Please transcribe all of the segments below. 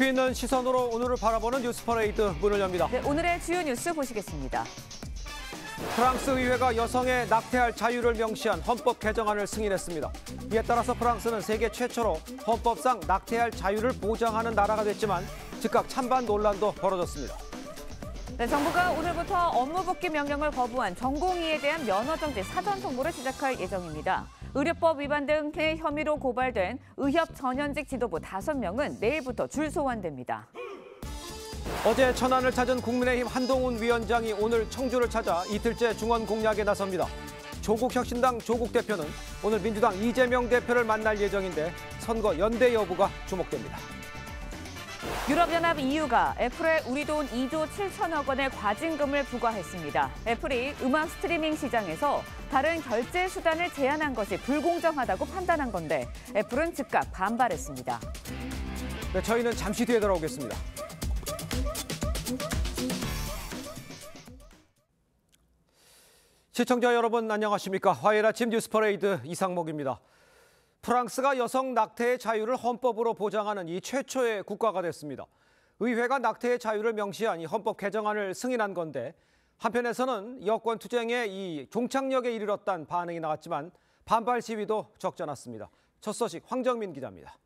깊이 있는 시선으로 오늘을 바라보는 뉴스 퍼레이드 문을 엽니다. 네, 오늘의 주요 뉴스 보시겠습니다. 프랑스 의회가 여성의 낙태할 자유를 명시한 헌법 개정안을 승인했습니다. 이에 따라서 프랑스는 세계 최초로 헌법상 낙태할 자유를 보장하는 나라가 됐지만 즉각 찬반 논란도 벌어졌습니다. 네, 정부가 오늘부터 업무 복귀 명령을 거부한 전공의에 대한 면허 정지 사전 통보를 시작할 예정입니다. 의료법 위반 등 혐의로 고발된 의협 전현직 지도부 5명은 내일부터 줄 소환됩니다. 어제 천안을 찾은 국민의힘 한동훈 위원장이 오늘 청주를 찾아 이틀째 중원 공략에 나섭니다. 조국혁신당 조국 대표는 오늘 민주당 이재명 대표를 만날 예정인데 선거 연대 여부가 주목됩니다. 유럽연합 EU가 애플에 우리 돈 2조 7천억 원의 과징금을 부과했습니다. 애플이 음악 스트리밍 시장에서 다른 결제 수단을 제한한 것이 불공정하다고 판단한 건데 애플은 즉각 반발했습니다. 네, 저희는 잠시 뒤에 돌아오겠습니다. 시청자 여러분 안녕하십니까? 화요일 아침 뉴스 퍼레이드 이상목입니다. 프랑스가 여성 낙태의 자유를 헌법으로 보장하는 이 최초의 국가가 됐습니다. 의회가 낙태의 자유를 명시한 이 헌법 개정안을 승인한 건데 한편에서는 여권 투쟁에 이 종착역에 이르렀다는 반응이 나왔지만 반발 시위도 적지 않았습니다. 첫 소식 황정민 기자입니다.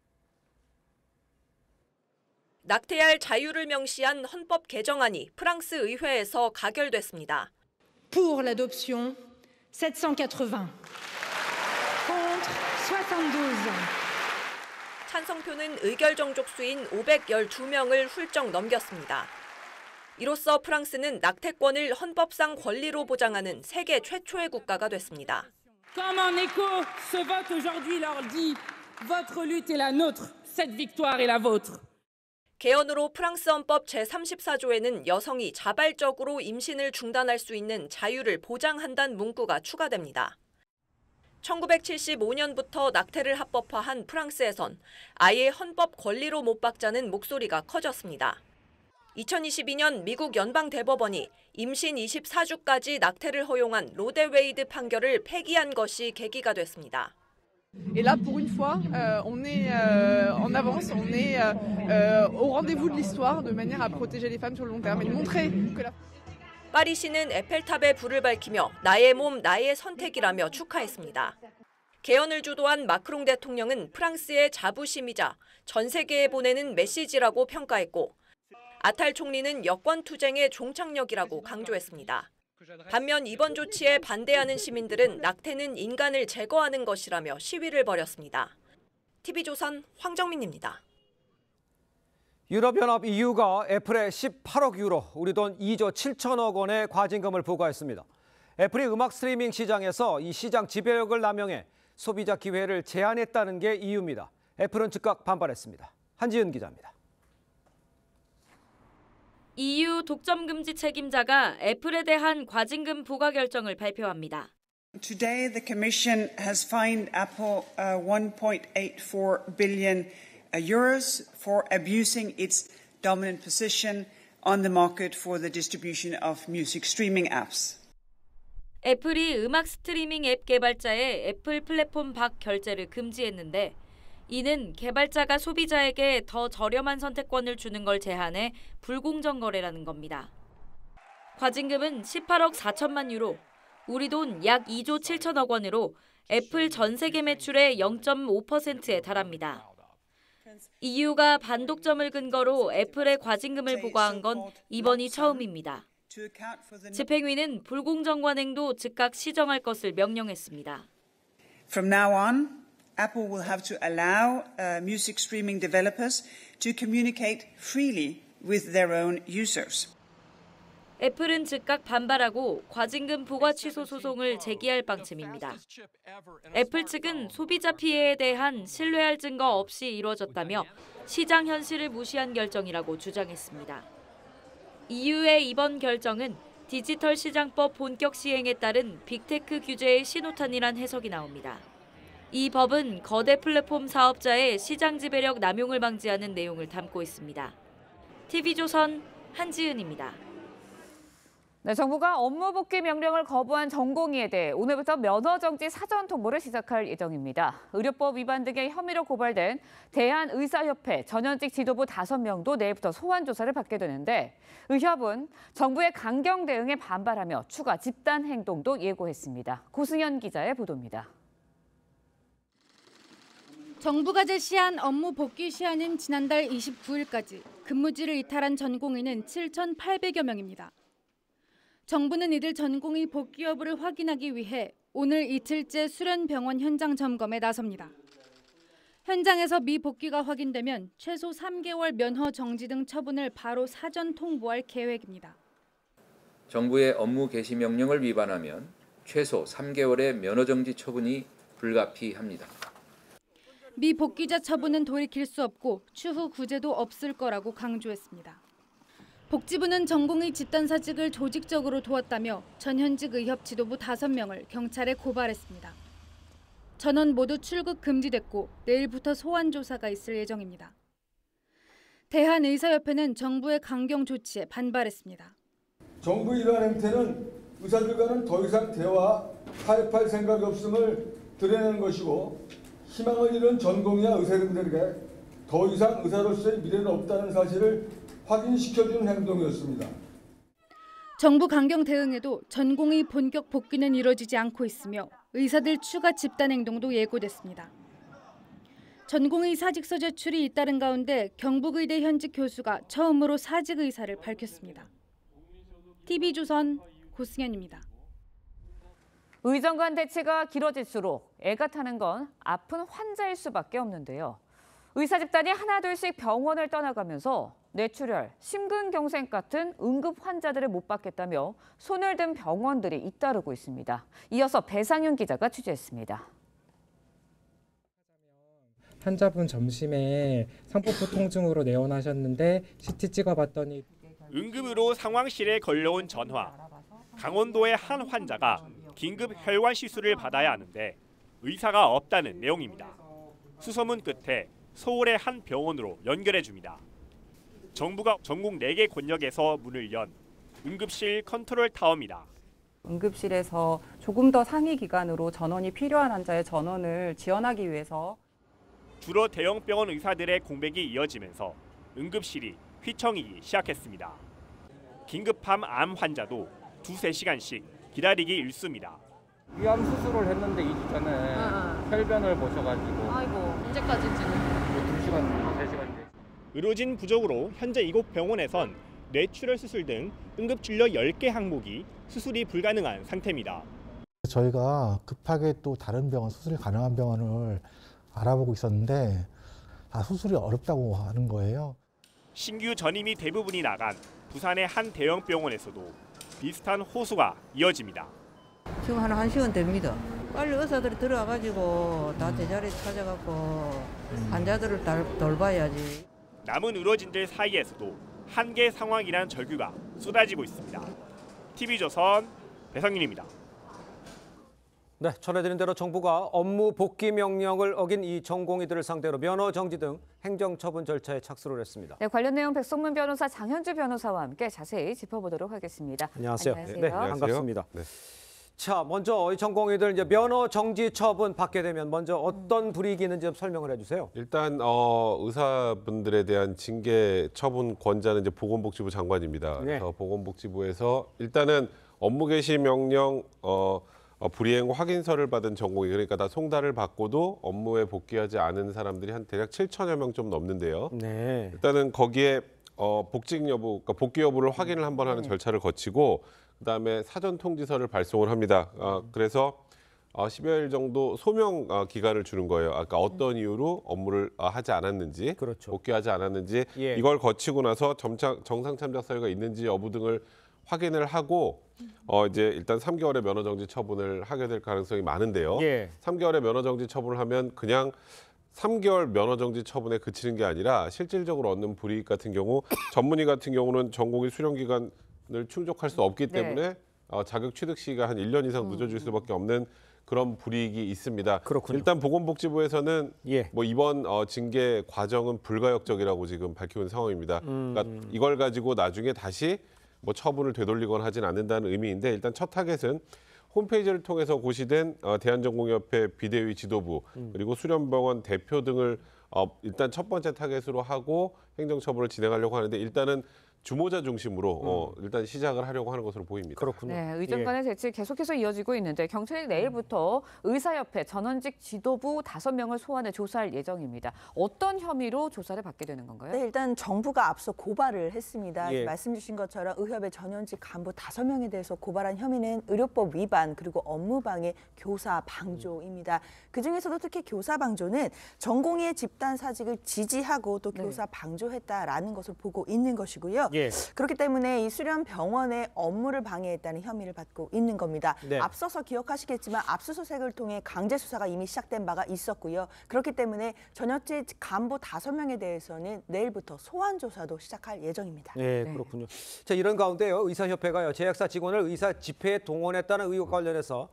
낙태할 자유를 명시한 헌법 개정안이 프랑스 의회에서 가결됐습니다. Pour l'adoption, 780. Contre, 72. 찬성표는 의결 정족수인 512명을 훌쩍 넘겼습니다. 이로써 프랑스는 낙태권을 헌법상 권리로 보장하는 세계 최초의 국가가 됐습니다. Comme en écho, ce vote aujourd'hui leur dit votre lutte est la nôtre, cette victoire est la vôtre. 개헌으로 프랑스 헌법 제34조에는 여성이 자발적으로 임신을 중단할 수 있는 자유를 보장한다는 문구가 추가됩니다. 1975년부터 낙태를 합법화한 프랑스에선 아예 헌법 권리로 못 박자는 목소리가 커졌습니다. 2022년 미국 연방대법원이 임신 24주까지 낙태를 허용한 로데웨이드 판결을 폐기한 것이 계기가 됐습니다. Et là, pour une fois, on est en avance, on est au rendez-vous de l'histoire de manière à protéger les femmes sur le long terme et de montrer que la... 파리시는 에펠탑에 불을 밝히며 나의 몸, 나의 선택이라며 축하했습니다. 개헌을 주도한 마크롱 대통령은 프랑스의 자부심이자 전 세계에 보내는 메시지라고 평가했고 아탈 총리는 여권 투쟁의 종착역이라고 강조했습니다. 반면 이번 조치에 반대하는 시민들은 낙태는 인간을 제거하는 것이라며 시위를 벌였습니다. TV조선 황정민입니다. 유럽연합 EU가 애플에 18억 유로, 우리 돈 2조 7천억 원의 과징금을 부과했습니다. 애플이 음악 스트리밍 시장에서 이 시장 지배력을 남용해 소비자 기회를 제한했다는 게 이유입니다. 애플은 즉각 반발했습니다. 한지은 기자입니다. EU 독점 금지 책임자가 애플에 대한 과징금 부과 결정을 발표합니다. Today, the Commission has fined Apple 1.84 billion euros for abusing its dominant position on the market for the distribution of music streaming apps. 애플이 음악 스트리밍 앱 개발자의 애플 플랫폼 밖 결제를 금지했는데 이는 개발자가 소비자에게 더 저렴한 선택권을 주는 걸 제한해 불공정 거래라는 겁니다. 과징금은 18억 4천만 유로, 우리 돈 약 2조 7천억 원으로 애플 전 세계 매출의 0.5%에 달합니다. EU가 반독점을 근거로 애플에 과징금을 부과한 건 이번이 처음입니다. 집행위는 불공정 관행도 즉각 시정할 것을 명령했습니다. From now on, Apple will have to allow music streaming developers to communicate freely with their own users. 애플은 즉각 반발하고 과징금 부과 취소 소송을 제기할 방침입니다. 애플 측은 소비자 피해에 대한 신뢰할 증거 없이 이루어졌다며 시장 현실을 무시한 결정이라고 주장했습니다. EU의 이번 결정은 디지털 시장법 본격 시행에 따른 빅테크 규제의 신호탄이란 해석이 나옵니다. 이 법은 거대 플랫폼 사업자의 시장 지배력 남용을 방지하는 내용을 담고 있습니다. TV조선 한지은입니다. 네, 정부가 업무 복귀 명령을 거부한 전공의에 대해 오늘부터 면허 정지 사전 통보를 시작할 예정입니다. 의료법 위반 등의 혐의로 고발된 대한의사협회 전현직 지도부 5명도 내일부터 소환 조사를 받게 되는데 의협은 정부의 강경 대응에 반발하며 추가 집단 행동도 예고했습니다. 고승현 기자의 보도입니다. 정부가 제시한 업무 복귀 시한은 지난달 29일까지, 근무지를 이탈한 전공의는 7,800여 명입니다. 정부는 이들 전공의 복귀 여부를 확인하기 위해 오늘 이틀째 수련병원 현장 점검에 나섭니다. 현장에서 미복귀가 확인되면 최소 3개월 면허 정지 등 처분을 바로 사전 통보할 계획입니다. 정부의 업무 개시 명령을 위반하면 최소 3개월의 면허 정지 처분이 불가피합니다. 미복귀자 처분은 돌이킬 수 없고 추후 구제도 없을 거라고 강조했습니다. 복지부는 전공의 집단사직을 조직적으로 도왔다며 전현직 의협 지도부 5명을 경찰에 고발했습니다. 전원 모두 출국 금지됐고 내일부터 소환 조사가 있을 예정입니다. 대한의사협회는 정부의 강경 조치에 반발했습니다. 정부의 이러한 행태는 의사들과는 더 이상 대화, 타협할 생각이 없음을 드러내는 것이고 희망을 잃은 전공의와 의사들에게 더 이상 의사로서의 미래는 없다는 사실을 확인시켜주는 행동이었습니다. 정부 강경 대응에도 전공의 본격 복귀는 이뤄지지 않고 있으며 의사들 추가 집단 행동도 예고됐습니다. 전공의 사직서 제출이 잇따른 가운데 경북의대 현직 교수가 처음으로 사직 의사를 밝혔습니다. TV조선 고승현입니다. 의정 간 대치가 길어질수록 애가 타는 건 아픈 환자일 수밖에 없는데요. 의사 집단이 하나둘씩 병원을 떠나가면서 뇌출혈, 심근경색 같은 응급 환자들을 못 받겠다며 손을 든 병원들이 잇따르고 있습니다. 이어서 배상윤 기자가 취재했습니다. 환자분 점심에 상포포 통증으로 내원하셨는데 CT 찍어봤더니 응급으로 상황실에 걸려온 전화. 강원도의 한 환자가 긴급 혈관 시술을 받아야 하는데 의사가 없다는 내용입니다. 수소문 끝에 서울의 한 병원으로 연결해 줍니다. 정부가 전국 4개 권역에서 문을 연 응급실 컨트롤 타워입니다. 응급실에서 조금 더 상위 기관으로 전원이 필요한 환자의 전원을 지원하기 위해서 주로 대형 병원 의사들의 공백이 이어지면서 응급실이 휘청이기 시작했습니다. 긴급함 암 환자도 2-3시간씩 기다리기 일쑤입니다. 위암 수술을 했는데 2주 전에 혈변을 보셔가지고 아이고, 언제까지인지는 2시간, 3시간. 의료진 부족으로 현재 이곳 병원에선 뇌출혈 수술 등 응급진료 10개 항목이 수술이 불가능한 상태입니다. 저희가 급하게 또 다른 병원, 수술이 가능한 병원을 알아보고 있었는데 수술이 어렵다고 하는 거예요. 신규 전임이 대부분이 나간 부산의 한 대형 병원에서도 비슷한 호소가 이어집니다. 지금 한 1시간 됩니다. 빨리 의사들이 들어와가지고 다 제자리에 찾아가고 환자들을 돌봐야지. 남은 의료진들 사이에서도 한계 상황이란 절규가 쏟아지고 있습니다. TV조선 배성윤입니다. 네, 전해드린 대로 정부가 업무 복귀 명령을 어긴 이 전공의들을 상대로 면허 정지 등 행정처분 절차에 착수를 했습니다. 네, 관련 내용 백성문 변호사, 장현주 변호사와 함께 자세히 짚어보도록 하겠습니다. 안녕하세요. 안녕하세요. 네, 반갑습니다. 네. 자, 먼저 이 전공의들 이제 면허 정지 처분 받게 되면 먼저 어떤 불이익이 있는지 좀 설명을 해주세요. 일단 의사분들에 대한 징계 처분 권자는 이제 보건복지부 장관입니다. 네. 그래서 보건복지부에서 일단은 업무 개시 명령 불이행 확인서를 받은 전공의, 그러니까 다 송달을 받고도 업무에 복귀하지 않은 사람들이 한 대략 7천여 명 좀 넘는데요. 네. 일단은 거기에 복직 여부, 그러니까 복귀 여부를 확인을 한번 하는 절차를 거치고 그다음에 사전 통지서를 발송을 합니다. 그래서 10여일 정도 소명 기간을 주는 거예요. 아까 어떤 이유로 업무를 하지 않았는지, 그렇죠. 복귀하지 않았는지 예. 이걸 이걸 거치고 나서 정상 참작 사유가 있는지 여부 등을 확인을 하고 이제 일단 3개월의 면허 정지 처분을 하게 될 가능성이 많은데요. 예. 3개월의 면허 정지 처분을 하면 그냥 3개월 면허 정지 처분에 그치는 게 아니라 실질적으로 얻는 불이익 같은 경우 전문의 같은 경우는 전공의 수련 기간을 충족할 수 없기 때문에 자격 취득 시기가 한 1년 이상 늦어질 수밖에 없는 그런 불이익이 있습니다. 그렇군요. 일단 보건복지부에서는 예. 뭐 이번 징계 과정은 불가역적이라고 지금 밝히고 있는 상황입니다. 그러니까 이걸 가지고 나중에 다시 뭐 처분을 되돌리거나 하진 않는다는 의미인데 일단 첫 타겟은 홈페이지를 통해서 고시된 대한전공의협회 비대위 지도부 그리고 수련병원 대표 등을 일단 첫 번째 타겟으로 하고 행정처분을 진행하려고 하는데 일단은 주모자 중심으로 일단 시작을 하려고 하는 것으로 보입니다. 그렇군요. 네, 의정 간의 대치 계속해서 이어지고 있는데 경찰이 내일부터 의사협회 전원직 지도부 5명을 소환해 조사할 예정입니다. 어떤 혐의로 조사를 받게 되는 건가요? 네, 일단 정부가 앞서 고발을 했습니다. 예. 말씀 주신 것처럼 의협의 전현직 간부 5명에 대해서 고발한 혐의는 의료법 위반 그리고 업무방해, 교사 방조입니다. 그중에서도 특히 교사 방조는 전공의의 집단 사직을 지지하고 또 교사 방조했다라는 것을 보고 있는 것이고요. 예. 그렇기 때문에 이 수련 병원의 업무를 방해했다는 혐의를 받고 있는 겁니다. 네. 앞서서 기억하시겠지만 압수수색을 통해 강제 수사가 이미 시작된 바가 있었고요. 그렇기 때문에 전현직 간부 5명에 대해서는 내일부터 소환 조사도 시작할 예정입니다. 네, 그렇군요. 자, 이런 가운데요. 의사협회가요. 제약사 직원을 의사 집회에 동원했다는 의혹 관련해서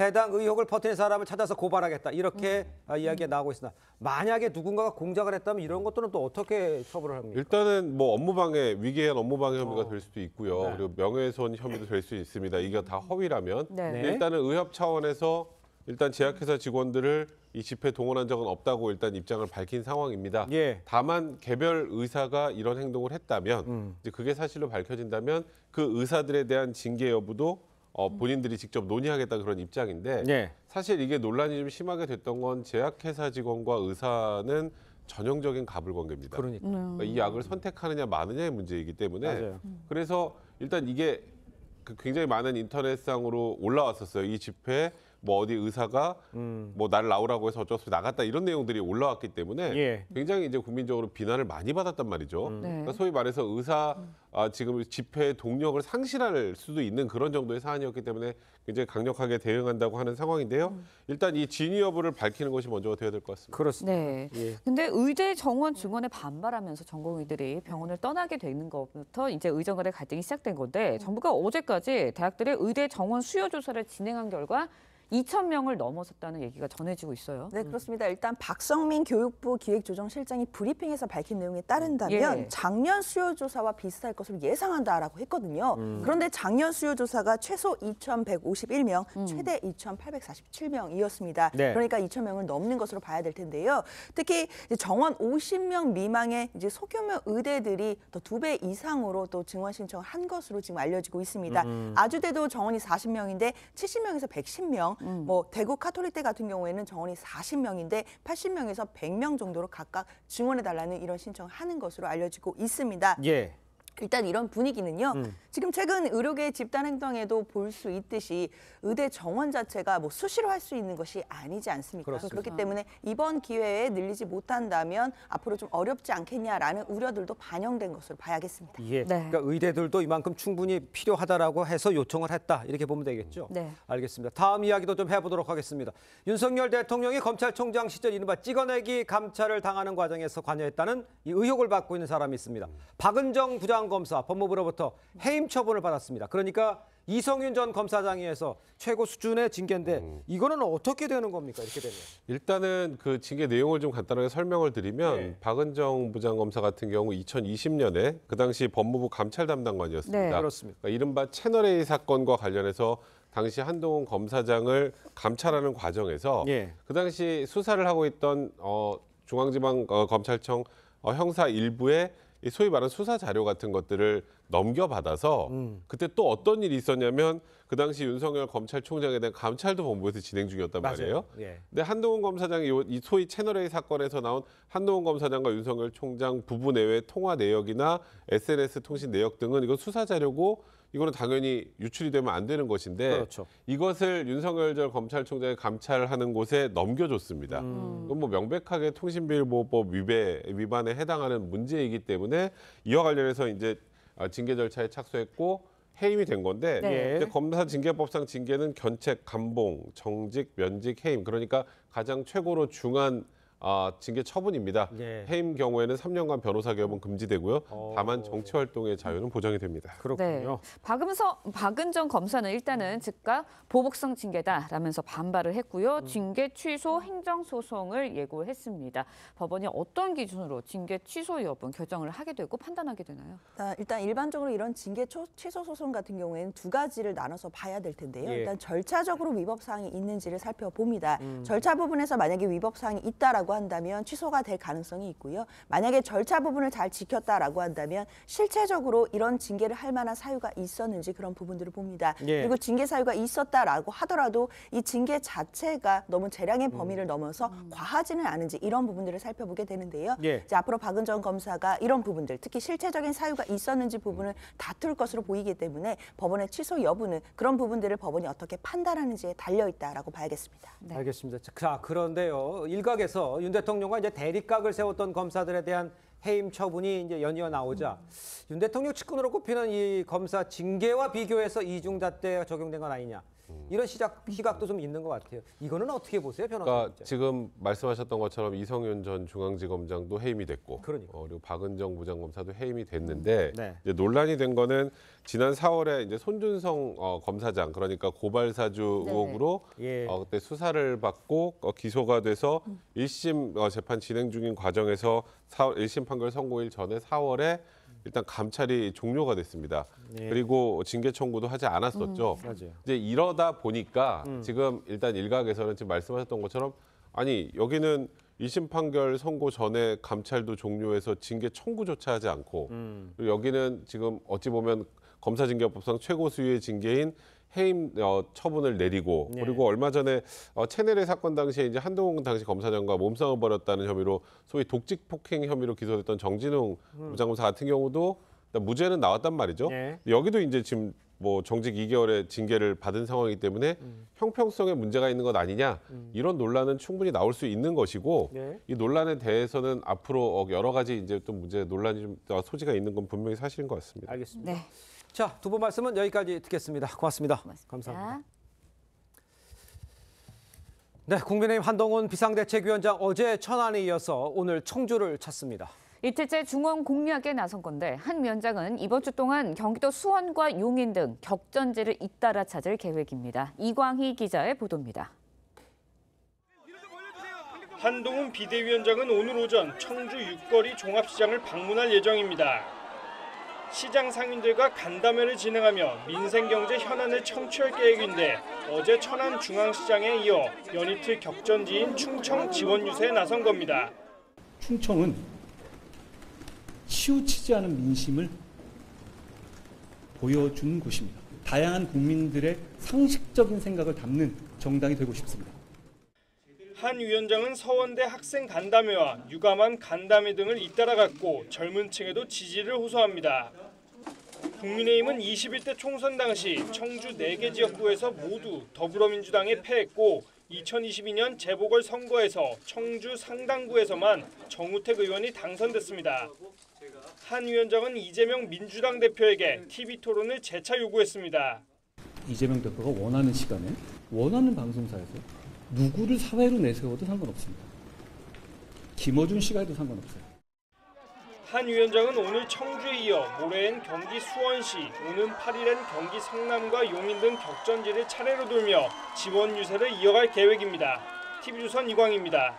해당 의혹을 퍼뜨린 사람을 찾아서 고발하겠다. 이렇게 이야기가 나오고 있으나 만약에 누군가가 공작을 했다면 이런 것들은 또 어떻게 처벌을 합니까? 일단은 뭐 업무방해, 위계한 업무방해 혐의가 될 수도 있고요. 그리고 명예훼손 혐의도 될 수 있습니다. 이게 다 허위라면 일단은 의협 차원에서 일단 제약회사 직원들을 이 집회에 동원한 적은 없다고 일단 입장을 밝힌 상황입니다. 다만 개별 의사가 이런 행동을 했다면 이제 그게 사실로 밝혀진다면 그 의사들에 대한 징계 여부도 본인들이 직접 논의하겠다 그런 입장인데 사실 이게 논란이 좀 심하게 됐던 건 제약회사 직원과 의사는 전형적인 가불관계입니다. 그러니까 이 약을 선택하느냐 마느냐의 문제이기 때문에 그래서 일단 이게 굉장히 많은 인터넷상으로 올라왔었어요. 이 집회에 뭐 어디 의사가 뭐 나를 나오라고 해서 어쩔 수 없이 나갔다 이런 내용들이 올라왔기 때문에 굉장히 이제 국민적으로 비난을 많이 받았단 말이죠. 그러니까 소위 말해서 의사 지금 집회 동력을 상실할 수도 있는 그런 정도의 사안이었기 때문에 굉장히 강력하게 대응한다고 하는 상황인데요. 일단 이 진위 여부를 밝히는 것이 먼저가 되어야 될 것 같습니다. 그렇습니다. 네. 근데 의대 정원 증원에 반발하면서 전공의들이 병원을 떠나게 되는 것부터 이제 의정 간의 갈등이 시작된 건데 정부가 어제까지 대학들의 의대 정원 수요 조사를 진행한 결과 2,000명을 넘어섰다는 얘기가 전해지고 있어요. 네, 그렇습니다. 일단 박성민 교육부 기획조정실장이 브리핑에서 밝힌 내용에 따른다면 작년 수요조사와 비슷할 것으로 예상한다라고 했거든요. 그런데 작년 수요조사가 최소 2,151명, 최대 2,847명이었습니다. 그러니까 2,000명을 넘는 것으로 봐야 될 텐데요. 특히 이제 정원 50명 미만의 이제 소규모 의대들이 더 2배 이상으로 또 증원 신청을 한 것으로 지금 알려지고 있습니다. 아주대도 정원이 40명인데 70명에서 110명, 뭐 대구 카톨릭대 같은 경우에는 정원이 40명인데 80명에서 100명 정도로 각각 증원해달라는 이런 신청을 하는 것으로 알려지고 있습니다. 일단 이런 분위기는요. 지금 최근 의료계 집단 행동에도 볼 수 있듯이 의대 정원 자체가 뭐 수시로 할 수 있는 것이 아니지 않습니까? 그렇습니다. 그렇기 때문에 이번 기회에 늘리지 못한다면 앞으로 좀 어렵지 않겠냐라는 우려들도 반영된 것으로 봐야겠습니다. 그러니까 의대들도 이만큼 충분히 필요하다라고 해서 요청을 했다. 이렇게 보면 되겠죠. 알겠습니다. 다음 이야기도 좀 해보도록 하겠습니다. 윤석열 대통령이 검찰총장 시절 이른바 찍어내기 감찰을 당하는 과정에서 관여했다는 이 의혹을 받고 있는 사람이 있습니다. 박은정 부장검사 법무부로부터 해임 처분을 받았습니다. 그러니까 이성윤 전 검사장에 의해서 최고 수준의 징계인데 이거는 어떻게 되는 겁니까? 이렇게 되면. 일단은 그 징계 내용을 좀 간단하게 설명을 드리면 박은정 부장검사 같은 경우 2020년에 그 당시 법무부 감찰 담당관이었습니다. 그렇습니다. 그러니까 이른바 채널A 사건과 관련해서 당시 한동훈 검사장을 감찰하는 과정에서 그 당시 수사를 하고 있던 중앙지방검찰청 형사 일부에 소위 말하는 수사 자료 같은 것들을 넘겨받아서 그때 또 어떤 일이 있었냐면 그 당시 윤석열 검찰총장에 대한 감찰도 본부에서 진행 중이었단 말이에요. 근데 한동훈 검사장이 이 소위 채널A 사건에서 나온 한동훈 검사장과 윤석열 총장 부부 내외 통화 내역이나 SNS 통신 내역 등은 이건 수사 자료고 이거는 당연히 유출이 되면 안 되는 것인데 이것을 윤석열 전 검찰총장이 감찰하는 곳에 넘겨줬습니다. 이건 뭐 명백하게 통신비밀보호법 위반에 해당하는 문제이기 때문에 이와 관련해서 이제 징계 절차에 착수했고 해임이 된 건데 근데 검사 징계법상 징계는 견책, 감봉, 정직, 면직, 해임 그러니까 가장 최고로 중한 징계 처분입니다. 예. 해임 경우에는 3년간 변호사 개업은 금지되고요. 다만 정치 활동의 자유는 보장이 됩니다. 그렇군요. 박은정 검사는 일단은 즉각 보복성 징계다라면서 반발을 했고요. 징계 취소 행정소송을 예고했습니다. 법원이 어떤 기준으로 징계 취소 여부 결정을 하게 되고 판단하게 되나요? 일단 일반적으로 이런 징계 취소 소송 같은 경우에는 두 가지를 나눠서 봐야 될 텐데요. 예. 일단 절차적으로 위법 사항이 있는지를 살펴봅니다. 절차 부분에서 만약에 위법 사항이 있다라고 한다면 취소가 될 가능성이 있고요. 만약에 절차 부분을 잘 지켰다라고 한다면 실체적으로 이런 징계를 할 만한 사유가 있었는지 그런 부분들을 봅니다. 예. 그리고 징계 사유가 있었다라고 하더라도 이 징계 자체가 너무 재량의 범위를 넘어서 과하지는 않은지 이런 부분들을 살펴보게 되는데요. 예. 이제 앞으로 박은정 검사가 이런 부분들, 특히 실체적인 사유가 있었는지 부분을 다툴 것으로 보이기 때문에 법원의 취소 여부는 그런 부분들을 법원이 어떻게 판단하는지에 달려 있다라고 봐야겠습니다. 네. 알겠습니다. 자, 그런데요. 일각에서 윤 대통령과 이제 대립각을 세웠던 검사들에 대한 해임 처분이 이제 연이어 나오자 윤 대통령 측근으로 꼽히는 이 검사 징계와 비교해서 이중잣대가 적용된 건 아니냐. 이런 시각도 좀 있는 것 같아요. 이거는 어떻게 보세요, 변호사님? 그러니까 지금 말씀하셨던 것처럼 이성윤 전 중앙지검장도 해임이 됐고, 그리고 박은정 부장검사도 해임이 됐는데 이제 논란이 된 거는 지난 4월에 이제 손준성 검사장, 그러니까 고발사주 의혹으로 그때 수사를 받고 기소가 돼서 1심 재판 진행 중인 과정에서 1심 판결 선고일 전에 4월에 일단 감찰이 종료가 됐습니다. 그리고 징계 청구도 하지 않았었죠. 이제 이러다 보니까 지금 일단 일각에서는 지금 말씀하셨던 것처럼 아니 여기는 1심 판결 선고 전에 감찰도 종료해서 징계 청구조차 하지 않고 그리고 여기는 지금 어찌 보면 검사징계법상 최고 수위의 징계인 해임 처분을 내리고 그리고 얼마 전에 채널의 사건 당시에 이제 한동훈 당시 검사장과 몸싸움을 벌였다는 혐의로 소위 독직 폭행 혐의로 기소됐던 정진웅 부장검사 같은 경우도 무죄는 나왔단 말이죠. 여기도 이제 지금 뭐 정직 2개월의 징계를 받은 상황이기 때문에 형평성에 문제가 있는 것 아니냐 이런 논란은 충분히 나올 수 있는 것이고 이 논란에 대해서는 앞으로 여러 가지 이제 또 문제 논란이 좀 소지가 있는 건 분명히 사실인 것 같습니다. 알겠습니다. 네. 자, 두 분 말씀은 여기까지 듣겠습니다. 고맙습니다. 감사합니다. 네, 국민의힘 한동훈 비상대책위원장 어제 천안에 이어서 오늘 청주를 찾습니다. 이틀째 중원 공략에 나선 건데 한 위원장은 이번 주 동안 경기도 수원과 용인 등 격전지를 잇따라 찾을 계획입니다. 이광희 기자의 보도입니다. 한동훈 비대위원장은 오늘 오전 청주 육거리 종합시장을 방문할 예정입니다. 시장 상인들과 간담회를 진행하며 민생경제 현안을 청취할 계획인데 어제 천안 중앙시장에 이어 연이틀 격전지인 충청 지원 유세에 나선 겁니다. 충청은 치우치지 않은 민심을 보여준 곳입니다. 다양한 국민들의 상식적인 생각을 담는 정당이 되고 싶습니다. 한 위원장은 서원대 학생 간담회와 유감한 간담회 등을 잇따라 갔고 젊은 층에도 지지를 호소합니다. 국민의힘은 21대 총선 당시 청주 4개 지역구에서 모두 더불어민주당에 패했고 2022년 재보궐선거에서 청주 상당구에서만 정우택 의원이 당선됐습니다. 한 위원장은 이재명 민주당 대표에게 TV토론을 재차 요구했습니다. 이재명 대표가 원하는 시간에 원하는 방송사에서 누구를 사회로 내세워도 상관없습니다. 김어준 씨가 해도 상관없어요. 한 위원장은 오늘 청주에 이어 모레엔 경기 수원시, 오는 8일엔 경기 성남과 용인 등 격전지를 차례로 돌며 지원 유세를 이어갈 계획입니다. TV조선 이광희입니다.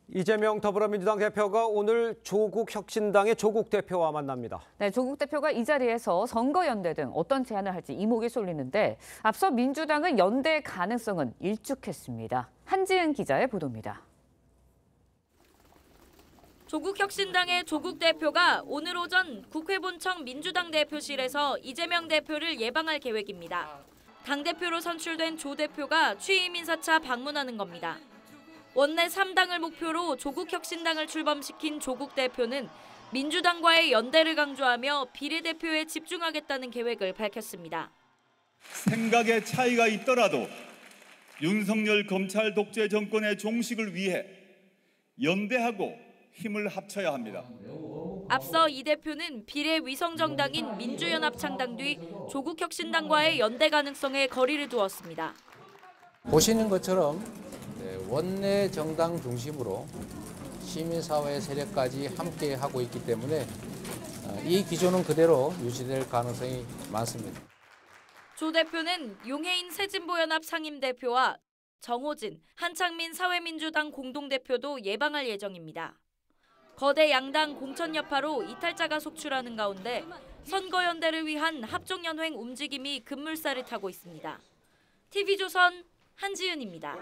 이재명 더불어민주당 대표가 오늘 조국혁신당의 조국 대표와 만납니다. 네, 조국 대표가 이 자리에서 선거연대 등 어떤 제안을 할지 이목이 쏠리는데 앞서 민주당은 연대 가능성은 일축했습니다. 한지은 기자의 보도입니다. 조국혁신당의 조국 대표가 오늘 오전 국회 본청 민주당 대표실에서 이재명 대표를 예방할 계획입니다. 당대표로 선출된 조 대표가 취임 인사차 방문하는 겁니다. 원내 3당을 목표로 조국혁신당을 출범시킨 조국 대표는 민주당과의 연대를 강조하며 비례대표에 집중하겠다는 계획을 밝혔습니다. 생각의 차이가 있더라도 윤석열 검찰 독재 정권의 종식을 위해 연대하고 힘을 합쳐야 합니다. 앞서 이 대표는 비례 위성정당인 민주연합 창당 뒤 조국혁신당과의 연대 가능성에 거리를 두었습니다. 보시는 것처럼 원내 정당 중심으로 시민사회 세력까지 함께 하고 있기 때문에 이 기조는 그대로 유지될 가능성이 많습니다. 조 대표는 용해인 새진보연합 상임대표와 정호진, 한창민 사회민주당 공동대표도 예방할 예정입니다. 거대 양당 공천 여파로 이탈자가 속출하는 가운데 선거연대를 위한 합종연횡 움직임이 급물살을 타고 있습니다. TV조선 한지은입니다.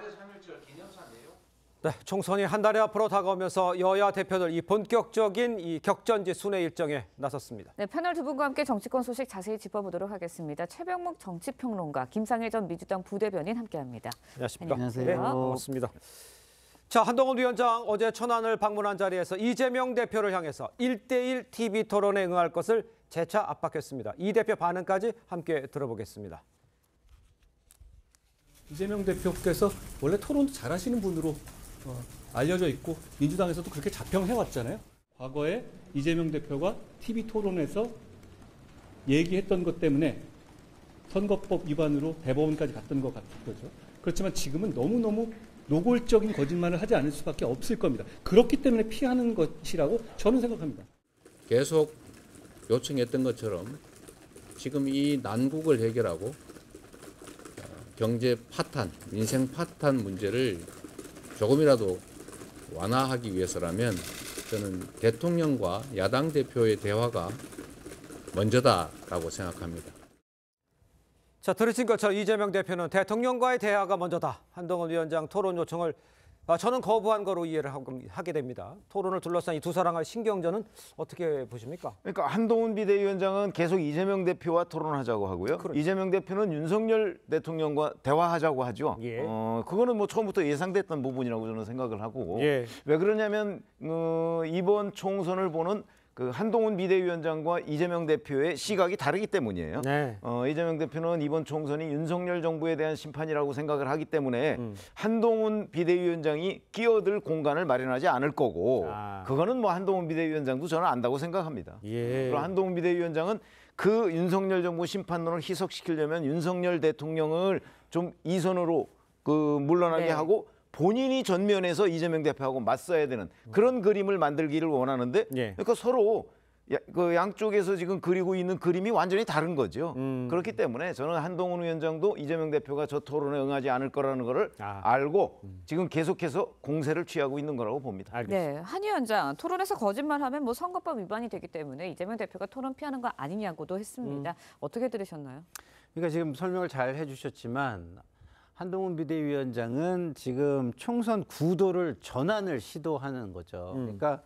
네, 총선이 한 달에 앞으로 다가오면서 여야 대표들 이 본격적인 이 격전지 순회 일정에 나섰습니다. 네, 패널 두 분과 함께 정치권 소식 자세히 짚어보도록 하겠습니다. 최병묵 정치평론가, 김상일 전 민주당 부대변인 함께합니다. 안녕하십니까? 안녕하세요. 네, 반갑습니다. 자, 한동훈 위원장 어제 천안을 방문한 자리에서 이재명 대표를 향해서 1대1 TV 토론에 응할 것을 재차 압박했습니다. 이 대표 반응까지 함께 들어보겠습니다. 이재명 대표께서 원래 토론도 잘하시는 분으로 알려져 있고 민주당에서도 그렇게 자평해왔잖아요. 과거에 이재명 대표가 TV 토론에서 얘기했던 것 때문에 선거법 위반으로 대법원까지 갔던 것 같은 거죠. 그렇지만 지금은 너무너무 노골적인 거짓말을 하지 않을 수밖에 없을 겁니다. 그렇기 때문에 피하는 것이라고 저는 생각합니다. 계속 요청했던 것처럼 지금 이 난국을 해결하고 경제 파탄, 민생 파탄 문제를 조금이라도 완화하기 위해서라면 저는 대통령과 야당 대표의 대화가 먼저다라고 생각합니다. 자, 들으신 것처럼 이재명 대표는 대통령과의 대화가 먼저다. 한동훈 위원장 토론 요청을 저는 거부한 거로 이해를 하게 됩니다. 토론을 둘러싼 이 두 사람의 신경전은 어떻게 보십니까? 그러니까 한동훈 비대위원장은 계속 이재명 대표와 토론하자고 하고요. 그렇죠. 이재명 대표는 윤석열 대통령과 대화하자고 하죠. 예. 그거는 뭐 처음부터 예상됐던 부분이라고 저는 생각을 하고 예. 왜 그러냐면 이번 총선을 보는 그 한동훈 비대위원장과 이재명 대표의 시각이 다르기 때문이에요. 네. 이재명 대표는 이번 총선이 윤석열 정부에 대한 심판이라고 생각을 하기 때문에 한동훈 비대위원장이 끼어들 공간을 마련하지 않을 거고 그거는 뭐 한동훈 비대위원장도 저는 안다고 생각합니다. 예. 그리고 한동훈 비대위원장은 그 윤석열 정부 심판론을 희석시키려면 윤석열 대통령을 좀 이선으로 물러나게 네. 하고 본인이 전면에서 이재명 대표하고 맞서야 되는 그런 그림을 만들기를 원하는데 그러니까 서로 그 양쪽에서 지금 그리고 있는 그림이 완전히 다른 거죠. 그렇기 때문에 저는 한동훈 위원장도 이재명 대표가 저 토론에 응하지 않을 거라는 거를 알고 지금 계속해서 공세를 취하고 있는 거라고 봅니다. 네, 한 위원장, 토론에서 거짓말하면 뭐 선거법 위반이 되기 때문에 이재명 대표가 토론 피하는 거 아니냐고도 했습니다. 어떻게 들으셨나요? 그러니까 지금 설명을 잘 해주셨지만 한동훈 비대위원장은 지금 총선 구도를 전환을 시도하는 거죠. 그러니까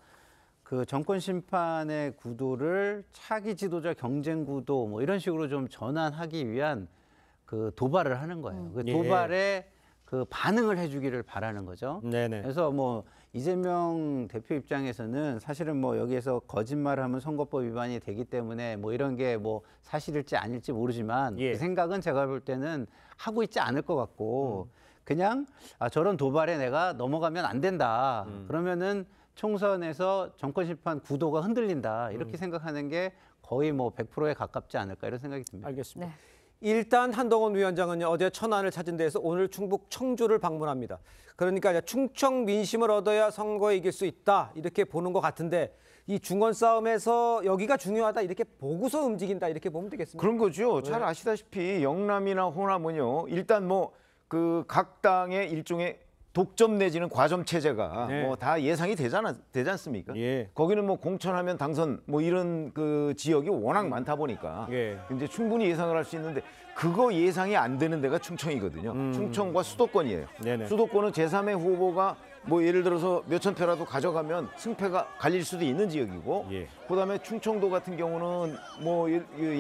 그 정권 심판의 구도를 차기 지도자 경쟁 구도 뭐 이런 식으로 좀 전환하기 위한 그 도발을 하는 거예요. 그 도발에 그 반응을 해주기를 바라는 거죠. 네네. 그래서 뭐 이재명 대표 입장에서는 사실은 뭐 여기에서 거짓말하면 선거법 위반이 되기 때문에 뭐 이런 게 뭐 사실일지 아닐지 모르지만 그 생각은 제가 볼 때는 하고 있지 않을 것 같고 그냥 저런 도발에 내가 넘어가면 안 된다. 그러면은 총선에서 정권 심판 구도가 흔들린다. 이렇게 생각하는 게 거의 뭐 100%에 가깝지 않을까 이런 생각이 듭니다. 알겠습니다. 일단 한동훈 위원장은 어제 천안을 찾은 데에서 오늘 충북 청주를 방문합니다. 그러니까 이제 충청 민심을 얻어야 선거에 이길 수 있다 이렇게 보는 것 같은데 이 중원 싸움에서 여기가 중요하다 이렇게 보고서 움직인다 이렇게 보면 되겠습니다. 그런 거죠. 잘 아시다시피 영남이나 호남은요. 일단 뭐 그 각 당의 일종의 독점 내지는 과점 체제가 뭐 다 예상이 되지 않습니까? 거기는 뭐 공천하면 당선 뭐 이런 그 지역이 워낙 많다 보니까 이제 충분히 예상을 할 수 있는데 그거 예상이 안 되는 데가 충청이거든요. 충청과 수도권이에요. 수도권은 제3의 후보가 뭐 예를 들어서 몇천 표라도 가져가면 승패가 갈릴 수도 있는 지역이고 그다음에 충청도 같은 경우는 뭐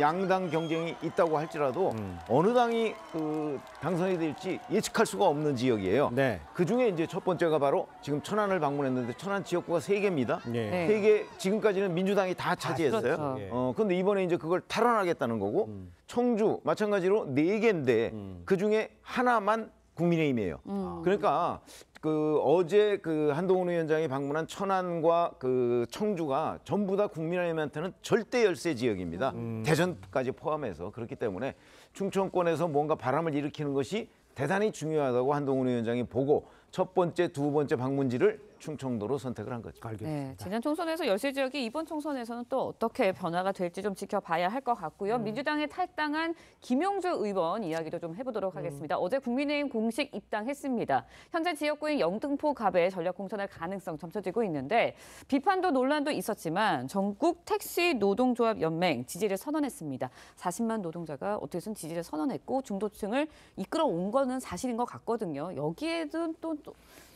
양당 경쟁이 있다고 할지라도 어느 당이 그 당선이 될지 예측할 수가 없는 지역이에요. 그중에 이제 첫 번째가 바로 지금 천안을 방문했는데 천안 지역구가 3개입니다. 3개 지금까지는 민주당이 다 차지했어요. 그런데 이번에 이제 그걸 탈환하겠다는 거고 청주 마찬가지로 4개인데 그중에 하나만 국민의힘이에요. 그러니까 그 어제 그 한동훈 위원장이 방문한 천안과 그 청주가 전부 다 국민의힘한테는 절대 열세 지역입니다. 대전까지 포함해서 그렇기 때문에 충청권에서 뭔가 바람을 일으키는 것이 대단히 중요하다고 한동훈 위원장이 보고 첫 번째, 두 번째 방문지를 충청도로 선택을 한 거죠. 네, 지난 총선에서 열세 지역이 이번 총선에서는 또 어떻게 변화가 될지 좀 지켜봐야 할 것 같고요. 민주당에 탈당한 김용주 의원 이야기도 좀 해보도록 하겠습니다. 어제 국민의힘 공식 입당했습니다. 현재 지역구인 영등포 갑에 전략 공천할 가능성 점쳐지고 있는데 비판도 논란도 있었지만 전국 택시 노동조합 연맹 지지를 선언했습니다. 40만 노동자가 어떻게든 지지를 선언했고 중도층을 이끌어온 거는 사실인 것 같거든요. 여기에도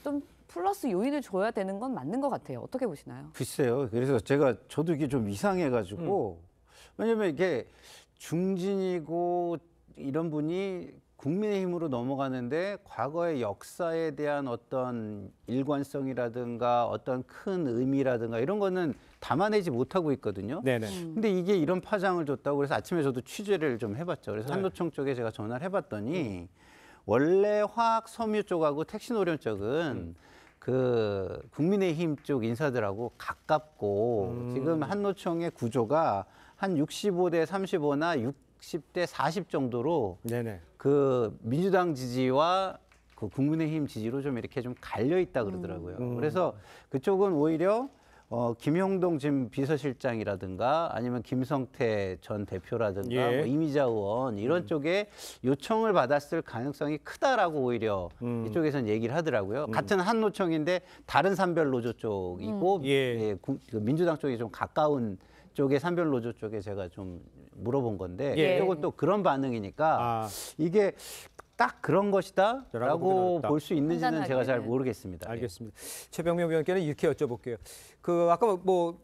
좀 플러스 요인을 줘야 되는 건 맞는 것 같아요. 어떻게 보시나요? 글쎄요. 그래서 저도 이게 좀 이상해가지고 왜냐면 이게 중진이고 이런 분이 국민의힘으로 넘어가는데 과거의 역사에 대한 어떤 일관성이라든가 어떤 큰 의미라든가 이런 거는 담아내지 못하고 있거든요. 네네. 근데 이게 이런 파장을 줬다고 그래서 아침에 저도 취재를 좀 해봤죠. 그래서 한노총 쪽에 제가 전화를 해봤더니 원래 화학 섬유 쪽하고 택시 노련 쪽은 그 국민의힘 쪽 인사들하고 가깝고 지금 한노총의 구조가 한 65대 35나 60대 40 정도로 네네. 그 민주당 지지와 그 국민의힘 지지로 좀 이렇게 좀 갈려 있다 그러더라고요. 그래서 그쪽은 오히려 김형동 지금 비서실장이라든가 아니면 김성태 전 대표라든가 예. 뭐 이미자 의원 이런 쪽에 요청을 받았을 가능성이 크다라고 오히려 이쪽에서는 얘기를 하더라고요. 같은 한노총인데 다른 산별노조 쪽이고 예, 그 민주당 쪽이 좀 가까운 쪽의 산별노조 쪽에 제가 좀 물어본 건데 예. 이쪽은 또 그런 반응이니까 이게 딱 그런 것이다라고 볼 수 있는지는 제가 잘 모르겠습니다. 알겠습니다. 최병명 위원께는 이렇게 여쭤볼게요. 그 아까 뭐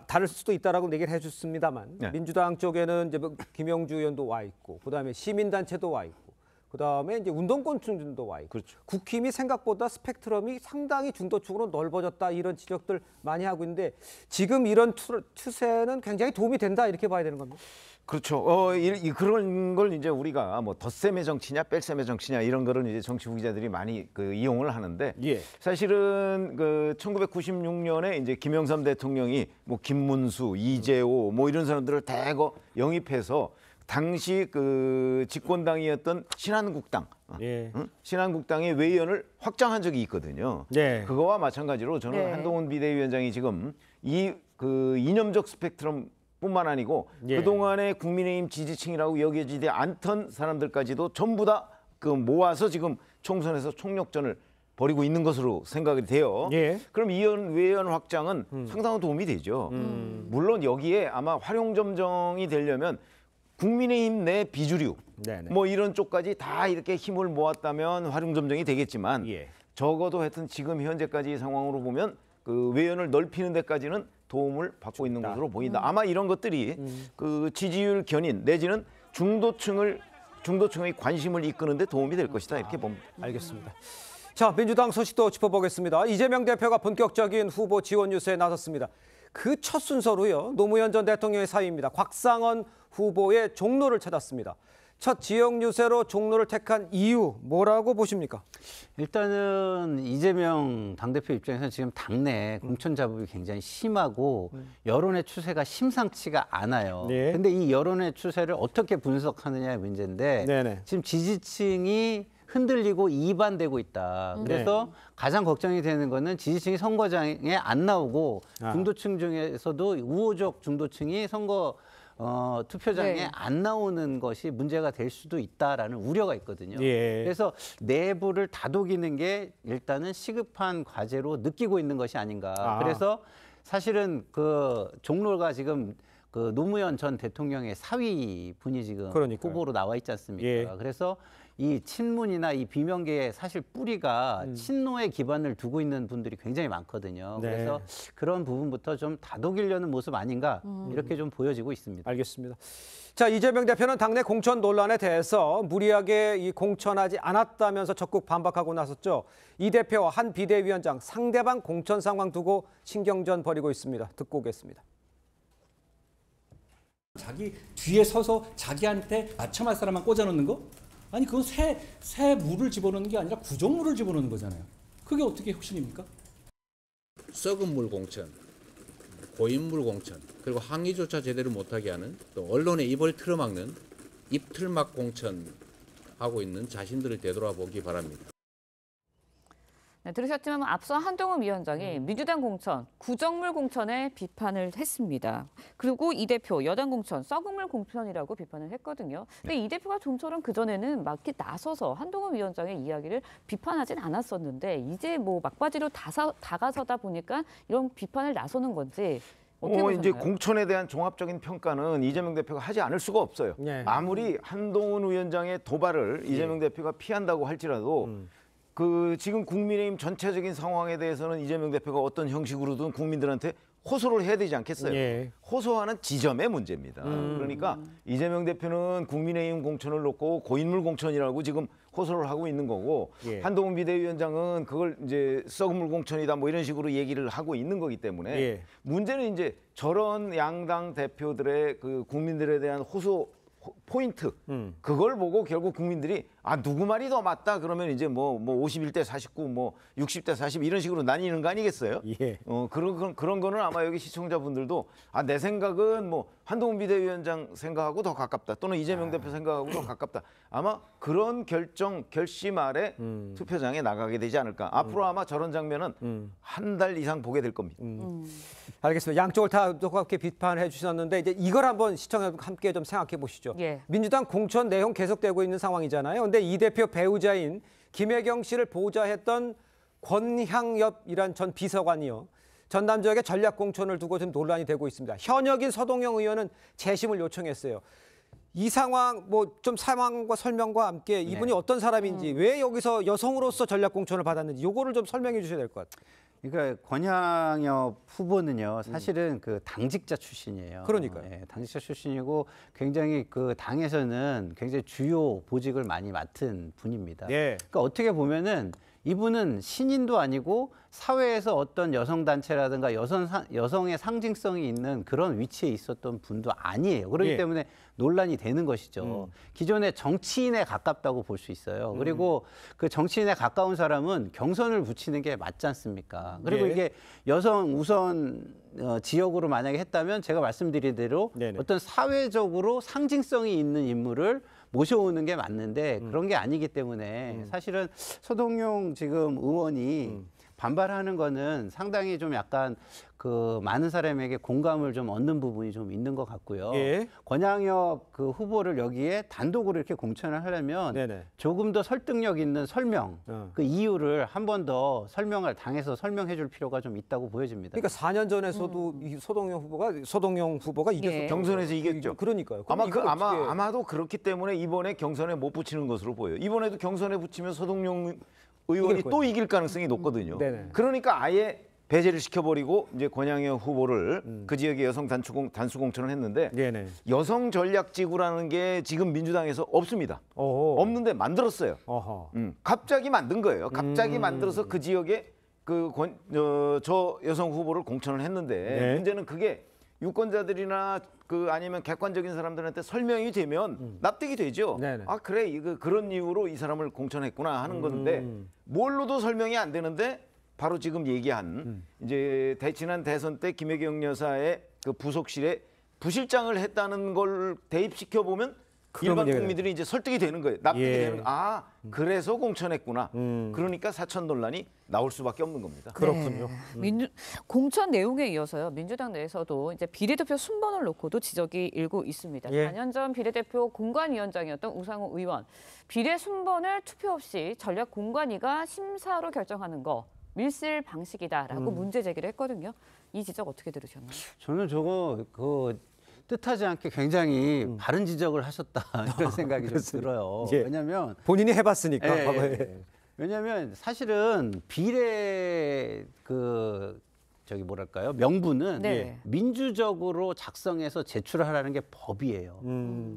다를 수도 있다라고 얘기를 해줬습니다만 민주당 쪽에는 이제 김영주 의원도 와 있고, 그다음에 시민단체도 와 있고, 그다음에 이제 운동권층도 와 있고, 그렇죠. 국힘이 생각보다 스펙트럼이 상당히 중도층으로 넓어졌다 이런 지적들 많이 하고 있는데 지금 이런 추세는 굉장히 도움이 된다 이렇게 봐야 되는 겁니다. 그렇죠. 그런 걸 이제 우리가 뭐 덧셈의 정치냐 뺄셈의 정치냐 이런 거를 이제 정치 후기자들이 많이 이용을 하는데 사실은 1996년에 이제 김영삼 대통령이 뭐 김문수, 이재호 뭐 이런 사람들을 대거 영입해서 당시 그 집권당이었던 신한국당, 신한국당의 외연을 확장한 적이 있거든요. 그거와 마찬가지로 저는 한동훈 비대위원장이 지금 그 이념적 스펙트럼 뿐만 아니고 그동안의 국민의힘 지지층이라고 여겨지지 않던 사람들까지도 전부 다 모아서 지금 총선에서 총력전을 벌이고 있는 것으로 생각이 돼요. 그럼 외연 확장은 상당한 도움이 되죠. 물론 여기에 아마 활용점정이 되려면 국민의힘 내 비주류 뭐 이런 쪽까지 다 이렇게 힘을 모았다면 활용점정이 되겠지만 적어도 하여튼 지금 현재까지 상황으로 보면 그 외연을 넓히는 데까지는 도움을 받고 있는 것으로 보인다. 아마 이런 것들이 그 지지율 견인 내지는 중도층의 관심을 이끄는 데 도움이 될 것이다 이렇게 봅니다. 알겠습니다. 자, 민주당 소식도 짚어보겠습니다. 이재명 대표가 본격적인 후보 지원 유세에 나섰습니다. 그 첫 순서로요, 노무현 전 대통령의 사위입니다. 곽상원 후보의 종로를 찾았습니다. 첫 지역 유세로 종로를 택한 이유 뭐라고 보십니까? 일단은 이재명 당대표 입장에서는 지금 당내 공천 자극이 굉장히 심하고 여론의 추세가 심상치가 않아요. 근데 이 여론의 추세를 어떻게 분석하느냐의 문제인데 지금 지지층이 흔들리고 이반되고 있다. 그래서 가장 걱정이 되는 거는 지지층이 선거장에 안 나오고 중도층 중에서도 우호적 중도층이 투표장에 안 나오는 것이 문제가 될 수도 있다라는 우려가 있거든요. 그래서 내부를 다독이는 게 일단은 시급한 과제로 느끼고 있는 것이 아닌가. 그래서 사실은 그 종로가 지금 그 노무현 전 대통령의 사위 분이 지금 후보로 나와 있지 않습니까? 그래서 이 친문이나 이 비명계의 사실 뿌리가 친노의 기반을 두고 있는 분들이 굉장히 많거든요. 그래서 그런 부분부터 좀 다독이려는 모습 아닌가 이렇게 좀 보여지고 있습니다. 알겠습니다. 자, 이재명 대표는 당내 공천 논란에 대해서 무리하게 공천하지 않았다면서 적극 반박하고 나섰죠. 이 대표와 한 비대위원장 상대방 공천 상황 두고 신경전 벌이고 있습니다. 듣고 오겠습니다. 자기 뒤에 서서 자기한테 맞춰할 사람만 꽂아놓는 거? 아니 그건 새 물을 집어넣는 게 아니라 구정물을 집어넣는 거잖아요. 그게 어떻게 혁신입니까? 썩은 물 공천, 고인물 공천, 그리고 항의조차 제대로 못하게 하는 또 언론의 입을 틀어막는 입틀막 공천 하고 있는 자신들을 되돌아보기 바랍니다. 네, 들으셨지만 앞서 한동훈 위원장이 민주당 공천, 구정물 공천에 비판을 했습니다. 그리고 이 대표 여당 공천, 썩은물 공천이라고 비판을 했거든요. 근데 이 대표가 좀처럼 그전에는 막 이렇게 나서서 한동훈 위원장의 이야기를 비판하진 않았었는데 이제 뭐 막바지로 다가서다 보니까 이런 비판을 나서는 건지 어떻게 보셨나요? 이제 공천에 대한 종합적인 평가는 이재명 대표가 하지 않을 수가 없어요. 네. 아무리 한동훈 위원장의 도발을 이재명 대표가 피한다고 할지라도 그 지금 국민의힘 전체적인 상황에 대해서는 이재명 대표가 어떤 형식으로든 국민들한테 호소를 해야 되지 않겠어요? 예. 호소하는 지점의 문제입니다. 그러니까 이재명 대표는 국민의힘 공천을 놓고 고인물 공천이라고 지금 호소를 하고 있는 거고 예. 한동훈 비대위원장은 그걸 이제 썩은물 공천이다 뭐 이런 식으로 얘기를 하고 있는 거기 때문에 예. 문제는 이제 저런 양당 대표들의 그 국민들에 대한 호소 포인트 그걸 보고 결국 국민들이 아 누구 말이 더 맞다 그러면 이제 뭐 51대 49 뭐 60대 40 이런 식으로 나뉘는 거 아니겠어요? 예. 그런 거는 아마 여기 시청자분들도 아 내 생각은 뭐 한동훈 비대위원장 생각하고 더 가깝다 또는 이재명 대표 생각하고 더 가깝다 아마 그런 결심 아래 투표장에 나가게 되지 않을까. 앞으로 아마 저런 장면은 한 달 이상 보게 될 겁니다. 알겠습니다. 양쪽을 다 똑같게 비판해 주셨는데 이제 이걸 한번 시청자 함께 좀 생각해 보시죠. 예. 민주당 공천 내용 계속되고 있는 상황이잖아요. 근데 이 대표 배우자인 김혜경 씨를 보좌했던 권향엽이란 전 비서관이요. 전남지역의 전략 공천을 두고 좀 논란이 되고 있습니다. 현역인 서동영 의원은 재심을 요청했어요. 이 상황 뭐 좀 상황과 설명과 함께 이분이 어떤 사람인지 왜 여기서 여성으로서 전략 공천을 받았는지 요거를 좀 설명해 주셔야 될 것 같아요. 그러니까 권향엽 후보는요 사실은 그 당직자 출신이에요. 그러니까요. 예, 당직자 출신이고 굉장히 그 당에서는 굉장히 주요 보직을 많이 맡은 분입니다. 예. 그러니까 어떻게 보면은 이분은 신인도 아니고 사회에서 어떤 여성 단체라든가 여성의 상징성이 있는 그런 위치에 있었던 분도 아니에요. 그렇기 예. 때문에 논란이 되는 것이죠. 기존의 정치인에 가깝다고 볼 수 있어요. 그리고 그 정치인에 가까운 사람은 경선을 붙이는 게 맞지 않습니까? 그리고 예. 이게 여성 우선 지역으로 만약에 했다면 제가 말씀드린 대로 네네. 어떤 사회적으로 상징성이 있는 인물을 모셔오는 게 맞는데 그런 게 아니기 때문에 사실은 서동용 지금 의원이 반발하는 거는 상당히 좀 약간 그 많은 사람에게 공감을 좀 얻는 부분이 좀 있는 것 같고요. 예. 권향엽 그 후보를 여기에 단독으로 이렇게 공천을 하려면 네네. 조금 더 설득력 있는 설명, 그 이유를 한 번 더 당에서 설명해 줄 필요가 좀 있다고 보여집니다. 그러니까 4년 전에서도 이 서동영 후보가 이겼었죠. 예. 경선에서 이겼죠. 그러니까요. 아마도 그렇기 때문에 이번에 경선에 못 붙이는 것으로 보여요. 이번에도 경선에 붙이면 서동용 의원이 또 이길 가능성이 높거든요. 네네. 그러니까 아예 배제를 시켜버리고 이제 권향엽 후보를 그 지역의 여성 단수 공천을 했는데 네네. 여성 전략지구라는 게 지금 민주당에서 없습니다. 없는데 만들었어요. 갑자기 만든 거예요. 갑자기 만들어서 그 지역에 저 여성 후보를 공천을 했는데 네. 문제는 그게 유권자들이나 아니면 객관적인 사람들한테 설명이 되면 납득이 되죠. 네네. 아 그래 그런 이유로 이 사람을 공천했구나 하는 건데 뭘로도 설명이 안 되는데 바로 지금 얘기한 이제 지난 대선 때 김혜경 여사의 그 부속실에 부실장을 했다는 걸 대입시켜 보면 일반 국민들이 이제 설득이 되는 거예요. 납득이 되는 거예요. 그래서 공천했구나. 그러니까 사천 논란이 나올 수밖에 없는 겁니다. 그렇군요. 공천 내용에 이어서요. 민주당 내에서도 이제 비례대표 순번을 놓고도 지적이 일고 있습니다. 예. 4년 전 비례대표 공관위원장이었던 우상호 의원. 비례 순번을 투표 없이 전략 공관위가 심사로 결정하는 거 밀실 방식이다라고 문제 제기를 했거든요. 이 지적 어떻게 들으셨나요? 저는 저거 뜻하지 않게 굉장히 바른 지적을 하셨다 이런 생각이 좀 들어요. 예. 왜냐하면 본인이 해봤으니까. 과거에. 왜냐하면 사실은 비례 명부는 네. 민주적으로 작성해서 제출하라는 게 법이에요.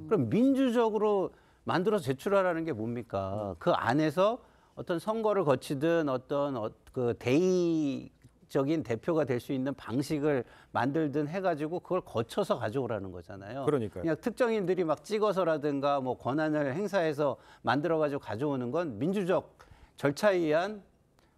그럼 민주적으로 만들어서 제출하라는 게 뭡니까? 그 안에서 어떤 선거를 거치든 어떤 그 대의적인 대표가 될 수 있는 방식을 만들든 해가지고 그걸 거쳐서 가져오라는 거잖아요. 그러니까요. 그냥 특정인들이 막 찍어서라든가 뭐 권한을 행사해서 만들어가지고 가져오는 건 민주적 절차에 의한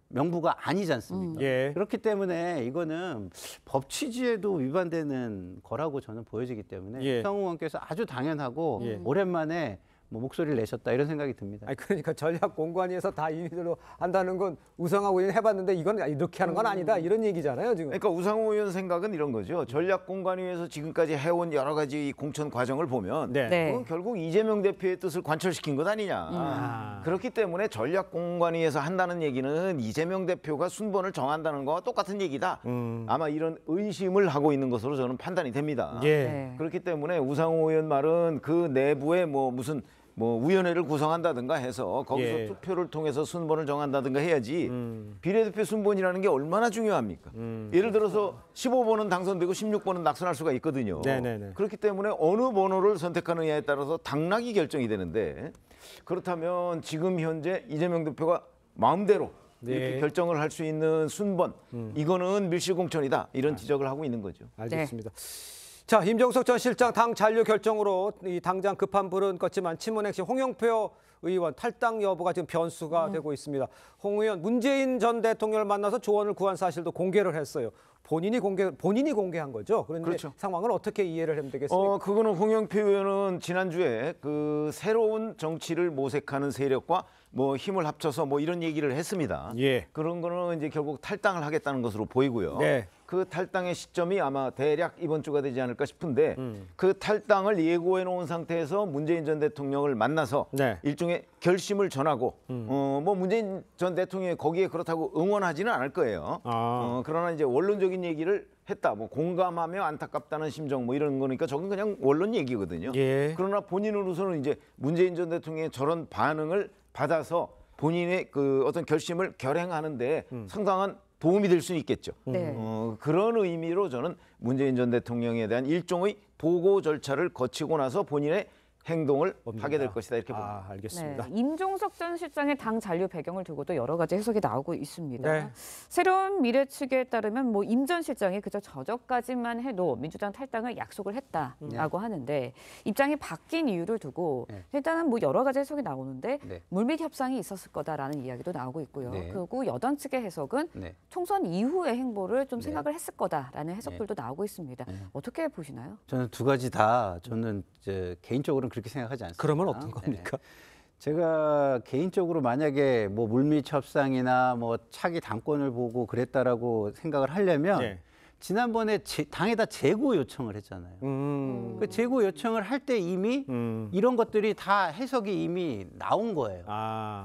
명부가 아니지 않습니까? 예. 그렇기 때문에 이거는 법 취지에도 위반되는 거라고 저는 보여지기 때문에 예. 우상호 의원께서 아주 당연하고 예. 오랜만에 뭐 목소리를 내셨다 이런 생각이 듭니다. 아니 그러니까 전략 공관위에서 다 임의대로 한다는 건 우상호 의원이 해봤는데 이건 이렇게 하는 건 아니다 이런 얘기잖아요 지금. 그러니까 우상호 의원 생각은 이런 거죠. 전략 공관위에서 지금까지 해온 여러 가지 공천 과정을 보면 그건 결국 이재명 대표의 뜻을 관철시킨 것 아니냐. 그렇기 때문에 전략 공관위에서 한다는 얘기는 이재명 대표가 순번을 정한다는 거와 똑같은 얘기다. 아마 이런 의심을 하고 있는 것으로 저는 판단이 됩니다. 그렇기 때문에 우상호 의원 말은 그 내부에 무슨 위원회를 구성한다든가 해서 거기서 투표를 통해서 순번을 정한다든가 해야지 비례대표 순번이라는 게 얼마나 중요합니까? 예를 들어서 15번은 당선되고 16번은 낙선할 수가 있거든요. 그렇기 때문에 어느 번호를 선택하느냐에 따라서 당락이 결정이 되는데 그렇다면 지금 현재 이재명 대표가 마음대로 이렇게 결정을 할 수 있는 순번 이거는 밀실공천이다 이런 지적을 하고 있는 거죠. 알겠습니다. 자, 임종석 전 실장 당 잔류 결정으로 이 당장 급한 불은 껐지만 친문 핵심 홍영표 의원 탈당 여부가 지금 변수가 되고 있습니다. 홍 의원 문재인 전 대통령을 만나서 조언을 구한 사실도 공개를 했어요. 본인이 공개한 거죠. 그런데 상황을 어떻게 이해를 하면 되겠습니까? 그거는 홍영표 의원은 지난주에 그 새로운 정치를 모색하는 세력과 힘을 합쳐서 이런 얘기를 했습니다. 그런 거는 이제 결국 탈당을 하겠다는 것으로 보이고요. 그 탈당의 시점이 아마 대략 이번 주가 되지 않을까 싶은데 그 탈당을 예고해 놓은 상태에서 문재인 전 대통령을 만나서 일종의 결심을 전하고 문재인 전 대통령이 거기에 그렇다고 응원하지는 않을 거예요. 그러나 이제 원론적인 얘기를 했다. 공감하며 안타깝다는 심정 이런 거니까 저건 그냥 원론 얘기거든요. 그러나 본인으로서는 이제 문재인 전 대통령의 저런 반응을 받아서 본인의 그 어떤 결심을 결행하는데 상당한 도움이 될 수는 있겠죠. 그런 의미로 저는 문재인 전 대통령에 대한 일종의 보고 절차를 거치고 나서 본인의 행동을 하게 될 것이다 이렇게 봅니다. 알겠습니다. 임종석 전 실장의 당 잔류 배경을 두고도 여러 가지 해석이 나오고 있습니다. 새로운 미래 측에 따르면 임 전 실장이 그저 저적까지만 해도 민주당 탈당을 약속을 했다라고 하는데 입장이 바뀐 이유를 두고 일단은 여러 가지 해석이 나오는데 물밑 협상이 있었을 거다라는 이야기도 나오고 있고요. 그리고 여당 측의 해석은 총선 이후의 행보를 좀 생각을 했을 거다라는 해석들도 나오고 있습니다. 어떻게 보시나요? 저는 두 가지 다 저는 이제 개인적으로는 그렇게 생각하지 않습니다. 그러면 어떤 겁니까? 제가 개인적으로 만약에 물밑 협상이나 차기 당권을 보고 그랬다라고 생각을 하려면 지난번에 당에다 재고 요청을 했잖아요. 그 재고 요청을 할 때 이미 이런 것들이 다 해석이 이미 나온 거예요.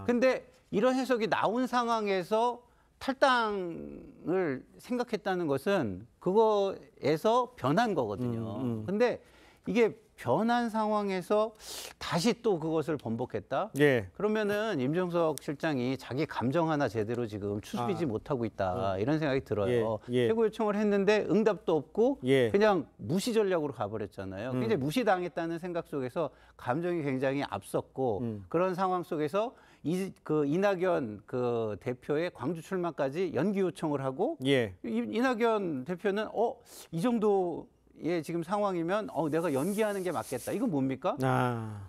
근데 이런 해석이 나온 상황에서 탈당을 생각했다는 것은 그거에서 변한 거거든요. 근데 이게 변한 상황에서 다시 또 그것을 번복했다? 그러면은 임종석 실장이 자기 감정 하나 제대로 지금 추스리지 못하고 있다. 이런 생각이 들어요. 최고 요청을 했는데 응답도 없고 그냥 무시 전략으로 가버렸잖아요. 굉장히 무시당했다는 생각 속에서 감정이 굉장히 앞섰고 그런 상황 속에서 이낙연 그 대표의 광주 출마까지 연기 요청을 하고 이낙연 대표는 이 정도 지금 상황이면 내가 연기하는 게 맞겠다. 이건 뭡니까?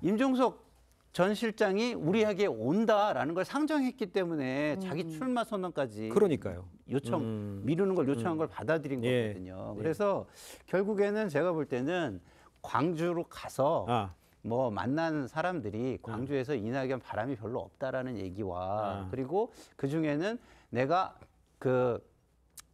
임종석 전 실장이 우리에게 온다라는 걸 상정했기 때문에 자기 출마 선언까지 미루는 걸 요청한 걸 받아들인 거거든요. 그래서 결국에는 제가 볼 때는 광주로 가서 만난 사람들이 광주에서 이낙연 바람이 별로 없다라는 얘기와 그리고 그중에는 내가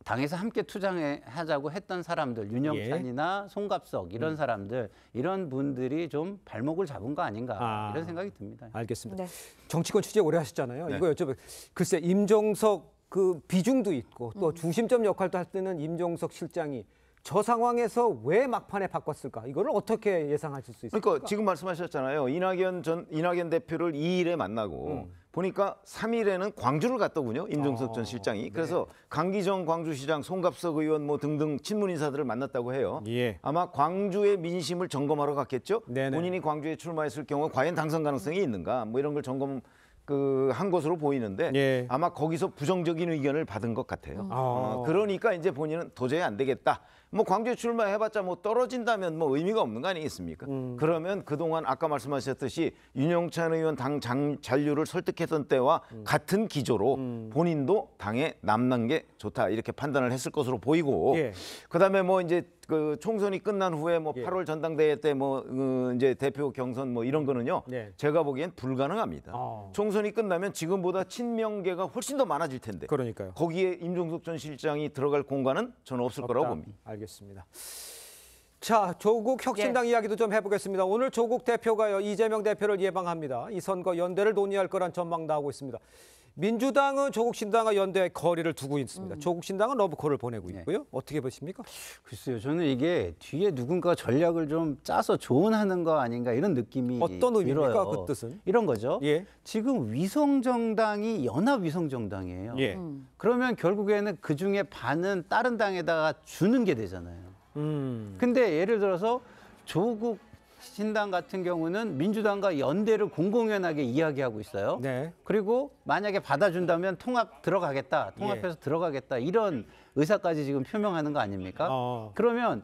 당에서 함께 투쟁하자고 했던 사람들, 윤영찬이나 송갑석 이런 사람들, 이런 분들이 좀 발목을 잡은 거 아닌가 이런 생각이 듭니다. 알겠습니다. 정치권 취재 오래 하셨잖아요. 이거 여쭤볼게요. 글쎄 임종석 그 비중도 있고 또 중심점 역할도 할 때는 임종석 실장이 저 상황에서 왜 막판에 바꿨을까? 이거를 어떻게 예상하실 수 있을까요? 그러니까 지금 말씀하셨잖아요. 이낙연 대표를 2일에 만나고 보니까 3일에는 광주를 갔더군요. 임종석 전 실장이. 그래서 강기정 광주시장, 송갑석 의원 등등 친문 인사들을 만났다고 해요. 아마 광주의 민심을 점검하러 갔겠죠. 본인이 광주에 출마했을 경우 과연 당선 가능성이 있는가? 이런 걸 한 것으로 보이는데 아마 거기서 부정적인 의견을 받은 것 같아요. 그러니까 이제 본인은 도저히 안 되겠다. 뭐 광주에 출마해봤자 뭐 떨어진다면 뭐 의미가 없는 거 아니겠습니까? 그러면 그동안 아까 말씀하셨듯이 윤영찬 의원 당 잔류를 설득했던 때와 같은 기조로 본인도 당에 남는 게 좋다 이렇게 판단을 했을 것으로 보이고 그다음에 뭐 이제 그 총선이 끝난 후에 뭐 8월 전당대회 때 뭐 이제 대표 경선 뭐 이런 거는요 제가 보기엔 불가능합니다. 총선이 끝나면 지금보다 친명계가 훨씬 더 많아질 텐데. 그러니까요. 거기에 임종석 전 실장이 들어갈 공간은 저는 없을 거라고 봅니다. 알겠습니다. 자, 조국 혁신당 이야기도 좀 해보겠습니다. 오늘 조국 대표가요 이재명 대표를 예방합니다. 이 선거 연대를 논의할 거란 전망 나오고 있습니다. 민주당은 조국 신당과 연대 거리를 두고 있습니다. 조국 신당은 러브콜을 보내고 있고요. 어떻게 보십니까? 글쎄요. 저는 이게 뒤에 누군가 전략을 좀 짜서 조언하는 거 아닌가 이런 느낌이 어떤 의미입니까? 들어요. 그 뜻은? 이런 거죠. 지금 위성정당이 연합 위성정당이에요. 그러면 결국에는 그중에 반은 다른 당에다가 주는 게 되잖아요. 근데 예를 들어서 조국 신당 같은 경우는 민주당과 연대를 공공연하게 이야기하고 있어요. 그리고 만약에 받아준다면 통합 들어가겠다, 통합해서 들어가겠다 이런 의사까지 지금 표명하는 거 아닙니까? 그러면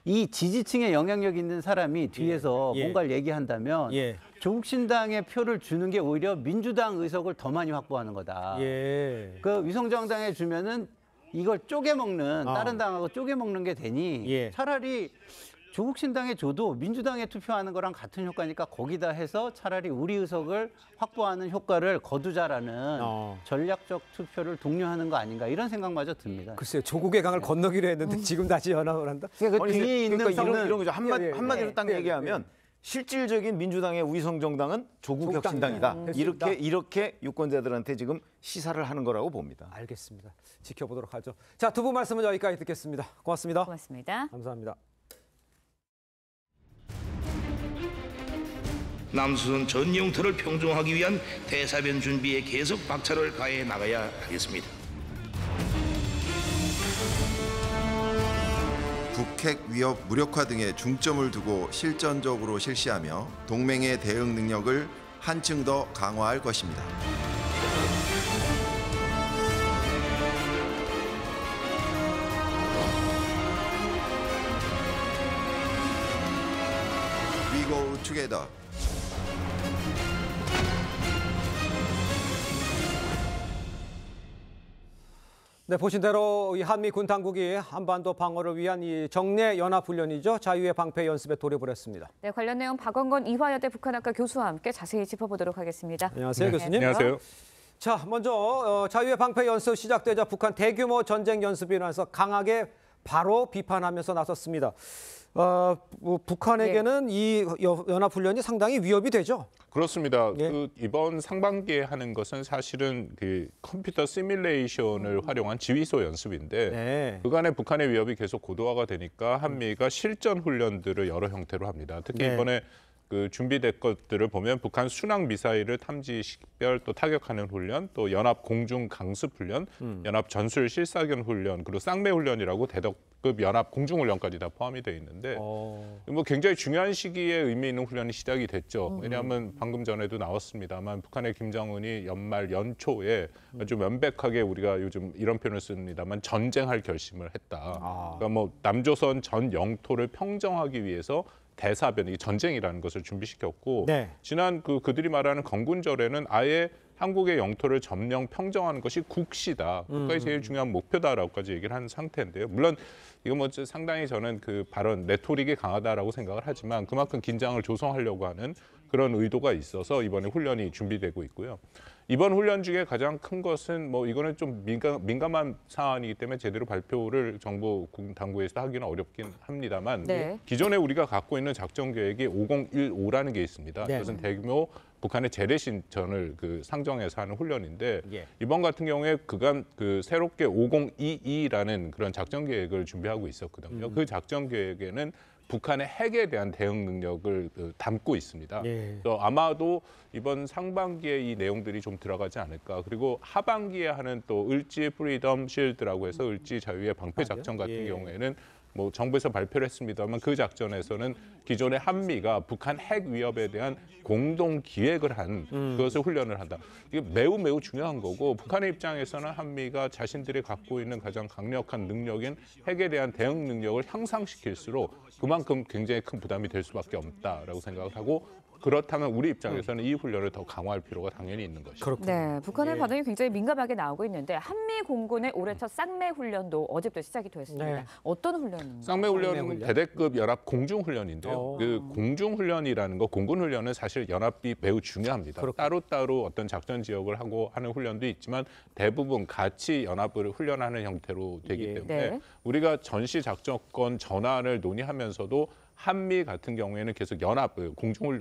이 지지층에 영향력 있는 사람이 뒤에서 뭔가를 얘기한다면 조국 신당에 표를 주는 게 오히려 민주당 의석을 더 많이 확보하는 거다. 그 위성정당에 주면은 이걸 쪼개먹는 다른 당하고 쪼개먹는 게 되니 차라리 조국 신당에 줘도 민주당에 투표하는 거랑 같은 효과니까 거기다 해서 차라리 우리 의석을 확보하는 효과를 거두자라는 전략적 투표를 독려하는 거 아닌가 이런 생각마저 듭니다. 글쎄요. 조국의 강을 건너기로 했는데 지금 다시 연합을 한다? 그 뒤에 있는 그러니까 분은 이런 거죠. 한마디로 딱 얘기하면 실질적인 민주당의 위성정당은 조국 혁신당이다. 이렇게 유권자들한테 지금 시사를 하는 거라고 봅니다. 알겠습니다. 지켜보도록 하죠. 자, 두 분 말씀은 여기까지 듣겠습니다. 고맙습니다. 고맙습니다. 감사합니다. 남수선 전 영토를 평정하기 위한 대사변 준비에 계속 박차를 가해 나가야 하겠습니다. 북핵 위협 무력화 등에 중점을 두고 실전적으로 실시하며 동맹의 대응 능력을 한층 더 강화할 것입니다. We go together. 네, 보신 대로 이 한미 군 당국이 한반도 방어를 위한 이 정례 연합 훈련이죠. 자유의 방패 연습에 돌입을 했습니다. 네, 관련 내용 박원건 이화여대 북한학과 교수와 함께 자세히 짚어보도록 하겠습니다. 안녕하세요, 교수님. 안녕하세요. 자, 먼저 자유의 방패 연습 시작되자 북한 대규모 전쟁 연습이 일어나서 강하게 바로 비판하면서 나섰습니다. 북한에게는 이 연합훈련이 상당히 위협이 되죠? 그렇습니다. 이번 상반기에 하는 것은 사실은 그 컴퓨터 시뮬레이션을 활용한 지휘소 연습인데 그간에 북한의 위협이 계속 고도화가 되니까 한미가 실전 훈련들을 여러 형태로 합니다. 특히 이번에 그 준비된 것들을 보면 북한 순항 미사일을 탐지 식별 또 타격하는 훈련, 또 연합 공중 강습 훈련, 연합 전술 실사견 훈련, 그리고 쌍매 훈련이라고 대덕급 연합 공중 훈련까지 다 포함이 되어 있는데 뭐 굉장히 중요한 시기에 의미 있는 훈련이 시작이 됐죠. 왜냐하면 방금 전에도 나왔습니다만 북한의 김정은이 연말 연초에 아주 명백하게 우리가 요즘 이런 표현을 씁니다만 전쟁할 결심을 했다. 그러니까 뭐 남조선 전 영토를 평정하기 위해서 대사변, 이 전쟁이라는 것을 준비시켰고 지난 그들이 말하는 건군절에는 아예 한국의 영토를 점령 평정하는 것이 국시다. 국가의 제일 중요한 목표다라고까지 얘기를 한 상태인데요. 물론 이거 뭐 상당히 저는 그 발언 레토릭이 강하다라고 생각을 하지만 그만큼 긴장을 조성하려고 하는 그런 의도가 있어서 이번에 훈련이 준비되고 있고요. 이번 훈련 중에 가장 큰 것은 뭐 이거는 좀 민감한 사안이기 때문에 제대로 발표를 정부 당국에서 하기는 어렵긴 합니다만 기존에 우리가 갖고 있는 작전 계획이 5015라는 게 있습니다. 그것은 대규모 북한의 재래신전을 그 상정해서 하는 훈련인데 이번 같은 경우에 그간 그 새롭게 5022라는 그런 작전 계획을 준비하고 있었거든요. 그 작전 계획에는 북한의 핵에 대한 대응 능력을 담고 있습니다. 그래서 아마도 이번 상반기에 이 내용들이 좀 들어가지 않을까. 그리고 하반기에 하는 또 을지 프리덤 실드라고 해서 을지 자유의 방패 작전 같은 경우에는 뭐 정부에서 발표를 했습니다만 그 작전에서는 기존의 한미가 북한 핵 위협에 대한 공동 기획을 한 그것을 훈련을 한다. 이게 매우 중요한 거고 북한의 입장에서는 한미가 자신들이 갖고 있는 가장 강력한 능력인 핵에 대한 대응 능력을 향상시킬수록 그만큼 굉장히 큰 부담이 될 수밖에 없다라고 생각을 하고 그렇다면 우리 입장에서는 이 훈련을 더 강화할 필요가 당연히 있는 것이죠. 네, 북한의 반응이 굉장히 민감하게 나오고 있는데 한미 공군의 올해 첫 쌍매 훈련도 어제부터 시작이 됐습니다. 네. 어떤 훈련입니까? 쌍매 훈련은 대대급 연합 공중 훈련인데요. 그 공중 훈련이라는 거, 공군 훈련은 사실 연합이 매우 중요합니다. 따로따로 어떤 작전 지역을 하고 하는 훈련도 있지만 대부분 같이 연합을 훈련하는 형태로 되기 때문에 네. 우리가 전시 작전권 전환을 논의하면서도 한미 같은 경우에는 계속 연합,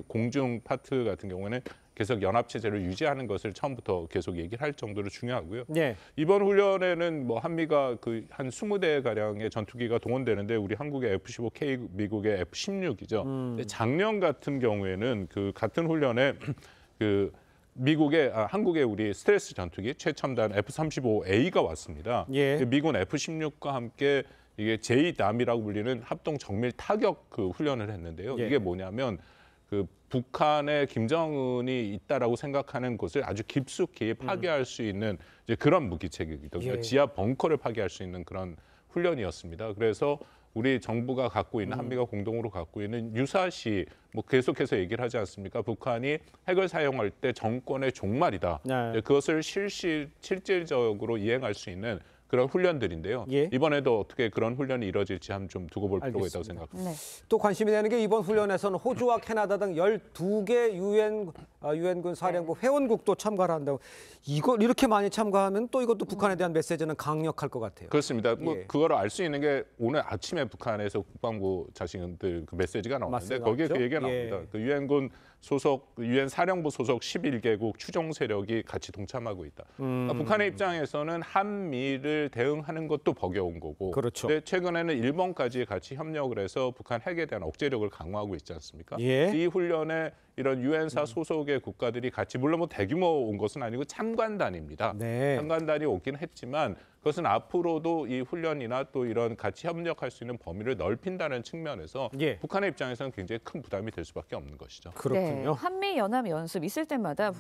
공중 파트 같은 경우에는 계속 연합 체제를 유지하는 것을 처음부터 계속 얘기를 할 정도로 중요하고요. 네. 이번 훈련에는 뭐 한미가 그 한 20대 가량의 전투기가 동원되는데 우리 한국의 F-15K, 미국의 F-16이죠. 작년 같은 경우에는 그 같은 훈련에 그 한국의 우리 스텔스 전투기 최첨단 F-35A가 왔습니다. 예. 미군 F-16과 함께 이게 제2남이라고 불리는 합동 정밀 타격 그 훈련을 했는데요. 예. 이게 뭐냐면 그 북한에 김정은이 있다라고 생각하는 곳을 아주 깊숙이 파괴할 수 있는 이제 그런 무기체계이거든요. 예. 지하 벙커를 파괴할 수 있는 그런 훈련이었습니다. 그래서 우리 정부가 갖고 있는 한미가 공동으로 갖고 있는 유사시 뭐 계속해서 얘기를 하지 않습니까? 북한이 핵을 사용할 때 정권의 종말이다. 네. 그것을 실질적으로 이행할 수 있는 그런 훈련들인데요. 예. 이번에도 어떻게 그런 훈련이 이루어질지 한번 좀 두고 볼 필요가 있다고 알겠습니다. 생각합니다. 또 관심이 되는 게 이번 훈련에서는 호주와 캐나다 등 12개 유엔군 사령부 회원국도 참가를 한다고. 이거 이렇게 많이 참가하면 또 이것도 북한에 대한 메시지는 강력할 것 같아요. 그렇습니다. 뭐 예. 그걸 알 수 있는 게 오늘 아침에 북한에서 국방부 자신들 그 메시지가 나왔는데 거기에 그 얘기가 나옵니다. 예. 그 유엔군 소속, 유엔 사령부 소속 11개국 추종 세력이 같이 동참하고 있다. 그러니까 북한의 입장에서는 한미를 대응하는 것도 버거운 거고. 그렇죠. 근데 최근에는 일본까지 같이 협력을 해서 북한 핵에 대한 억제력을 강화하고 있지 않습니까? 예. 이 훈련에 이런 유엔사 소속의 국가들이 같이 물론 뭐 대규모 온 것은 아니고 참관단입니다. 네. 참관단이 오긴 했지만 그것은 앞으로도 이 훈련이나 또 이런 같이 협력할 수 있는 범위를 넓힌다는 측면에서 예. 북한의 입장에서는 굉장히 큰 부담이 될 수밖에 없는 것이죠. 네, 한미 연합 연습 있을 때마다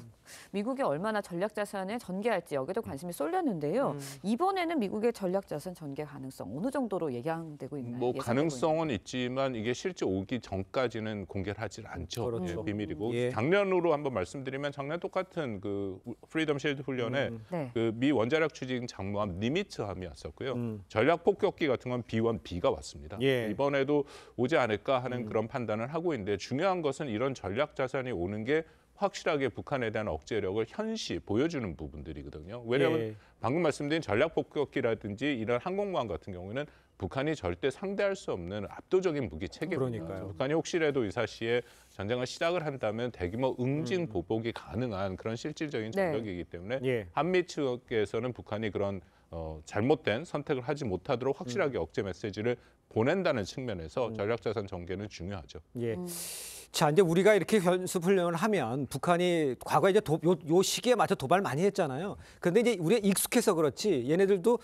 미국이 얼마나 전략 자산을 전개할지 여기도 관심이 쏠렸는데요. 이번에는 미국의 전략 자산 전개 가능성 어느 정도로 예상되고 있나요? 뭐 가능성은 있지만 이게 실제 오기 전까지는 공개를 하질 않죠. 그렇죠. 예, 비밀이고 예. 작년으로 한번 말씀드리면 작년 똑같은 그 프리덤 쉴드 훈련에 네. 그 미 원자력 추진 장모함 니미츠함이 왔었고요. 전략 폭격기 같은 건 B1B가 왔습니다. 예. 이번에도 오지 않을까 하는 그런 판단을 하고 있는데 중요한 것은 이런 전략 자산이 오는 게 확실하게 북한에 대한 억제력을 현시 보여주는 부분들이거든요. 왜냐하면 예. 방금 말씀드린 전략 폭격기라든지 이런 항공모함 같은 경우에는 북한이 절대 상대할 수 없는 압도적인 무기 체계입니다. 그러니까요. 북한이 혹시라도 유사시에 전쟁을 시작을 한다면 대규모 응징 보복이 가능한 그런 실질적인 네. 전력이기 때문에 예. 한미 측에서는 북한이 그런 잘못된 선택을 하지 못하도록 확실하게 억제 메시지를 보낸다는 측면에서 전략자산 전개는 중요하죠. 예. 자, 이제 우리가 이렇게 연습 훈련을 하면 북한이 과거에 이제 요 시기에 맞춰 도발 많이 했잖아요. 그런데 이제 우리가 익숙해서 그렇지 얘네들도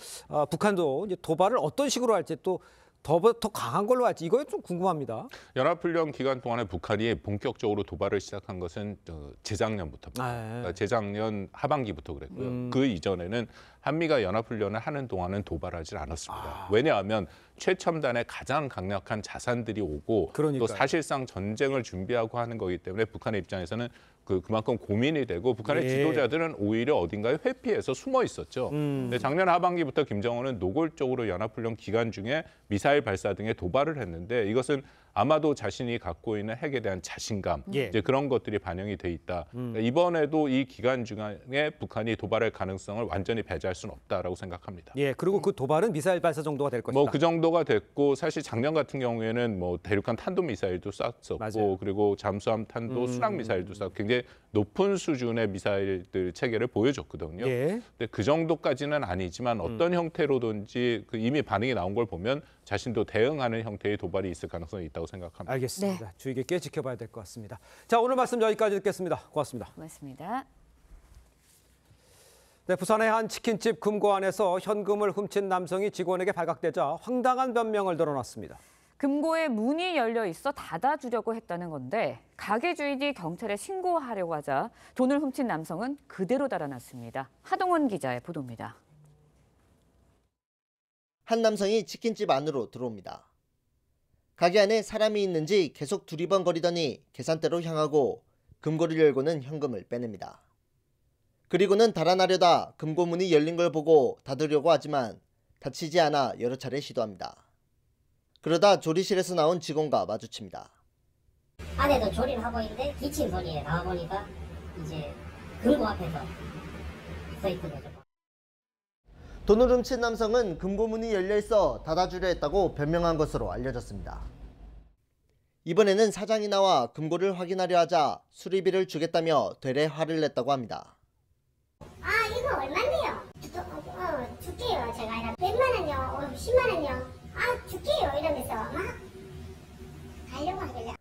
북한도 이제 도발을 어떤 식으로 할지 또 더 강한 걸로 할지 이거 좀 궁금합니다. 연합훈련 기간 동안에 북한이 본격적으로 도발을 시작한 것은 재작년부터입니다. 그러니까 재작년 하반기부터 그랬고요. 그 이전에는 한미가 연합훈련을 하는 동안은 도발하지 않았습니다. 왜냐하면 최첨단의 가장 강력한 자산들이 오고 그러니까요. 또 사실상 전쟁을 준비하고 하는 거기 때문에 북한의 입장에서는 그만큼 고민이 되고 북한의 예. 지도자들은 오히려 어딘가에 회피해서 숨어 있었죠. 근데 작년 하반기부터 김정은은 노골적으로 연합훈련 기간 중에 미사일 발사 등의 도발을 했는데 이것은 아마도 자신이 갖고 있는 핵에 대한 자신감 예. 이제 그런 것들이 반영이 돼 있다. 그러니까 이번에도 이 기간 중에 북한이 도발할 가능성을 완전히 배제할 수는 없다라고 생각합니다. 예, 그리고 그 도발은 미사일 발사 정도가 될 것이다. 뭐 그 정도가 됐고 사실 작년 같은 경우에는 뭐 대륙간 탄도 미사일도 쐈었고 맞아요. 그리고 잠수함 탄도 순항 미사일도 쐈고 굉장히 높은 수준의 미사일들 체계를 보여줬거든요. 예. 근데 그 정도까지는 아니지만 어떤 형태로든지 그 이미 반응이 나온 걸 보면 자신도 대응하는 형태의 도발이 있을 가능성이 있다고 생각합니다. 알겠습니다. 주의 깊게 지켜봐야 될 것 같습니다. 자, 오늘 말씀 여기까지 듣겠습니다. 고맙습니다. 고맙습니다. 네, 부산의 한 치킨집 금고 안에서 현금을 훔친 남성이 직원에게 발각되자 황당한 변명을 드러났습니다. 금고에 문이 열려 있어 닫아주려고 했다는 건데 가게 주인이 경찰에 신고하려고 하자 돈을 훔친 남성은 그대로 달아났습니다. 하동원 기자의 보도입니다. 한 남성이 치킨집 안으로 들어옵니다. 가게 안에 사람이 있는지 계속 두리번거리더니 계산대로 향하고 금고를 열고는 현금을 빼냅니다. 그리고는 달아나려다 금고 문이 열린 걸 보고 닫으려고 하지만 닫히지 않아 여러 차례 시도합니다. 그러다 조리실에서 나온 직원과 마주칩니다. 안에도 조리를 하고 있는데 기침 소리에 나와보니까 이제 금고 앞에서 서 있던 거죠. 돈을 훔친 남성은 금고 문이 열려 있어 닫아주려 했다고 변명한 것으로 알려졌습니다. 이번에는 사장이 나와 금고를 확인하려 하자 수리비를 주겠다며 되레 화를 냈다고 합니다. 아 이거 얼마인데요? 줄게요. 제가 아니라 100만 원요, 10만 원요. 아 줄게요 이러면서 막 가려고 하길래.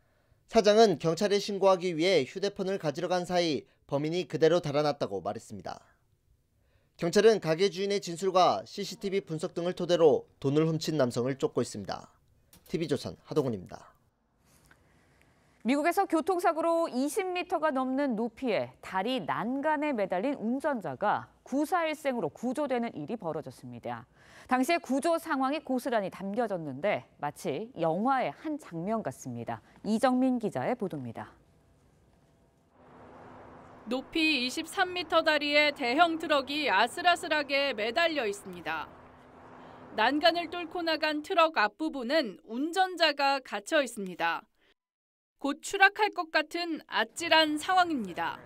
사장은 경찰에 신고하기 위해 휴대폰을 가지러 간 사이 범인이 그대로 달아났다고 말했습니다. 경찰은 가게 주인의 진술과 CCTV 분석 등을 토대로 돈을 훔친 남성을 쫓고 있습니다. TV조선 하동훈입니다. 미국에서 교통사고로 20m가 넘는 높이에 다리 난간에 매달린 운전자가 구사일생으로 구조되는 일이 벌어졌습니다. 당시의 구조 상황이 고스란히 담겨졌는데 마치 영화의 한 장면 같습니다. 이정민 기자의 보도입니다. 높이 23m 다리에 대형 트럭이 아슬아슬하게 매달려 있습니다. 난간을 뚫고 나간 트럭 앞부분은 운전자가 갇혀 있습니다. 곧 추락할 것 같은 아찔한 상황입니다.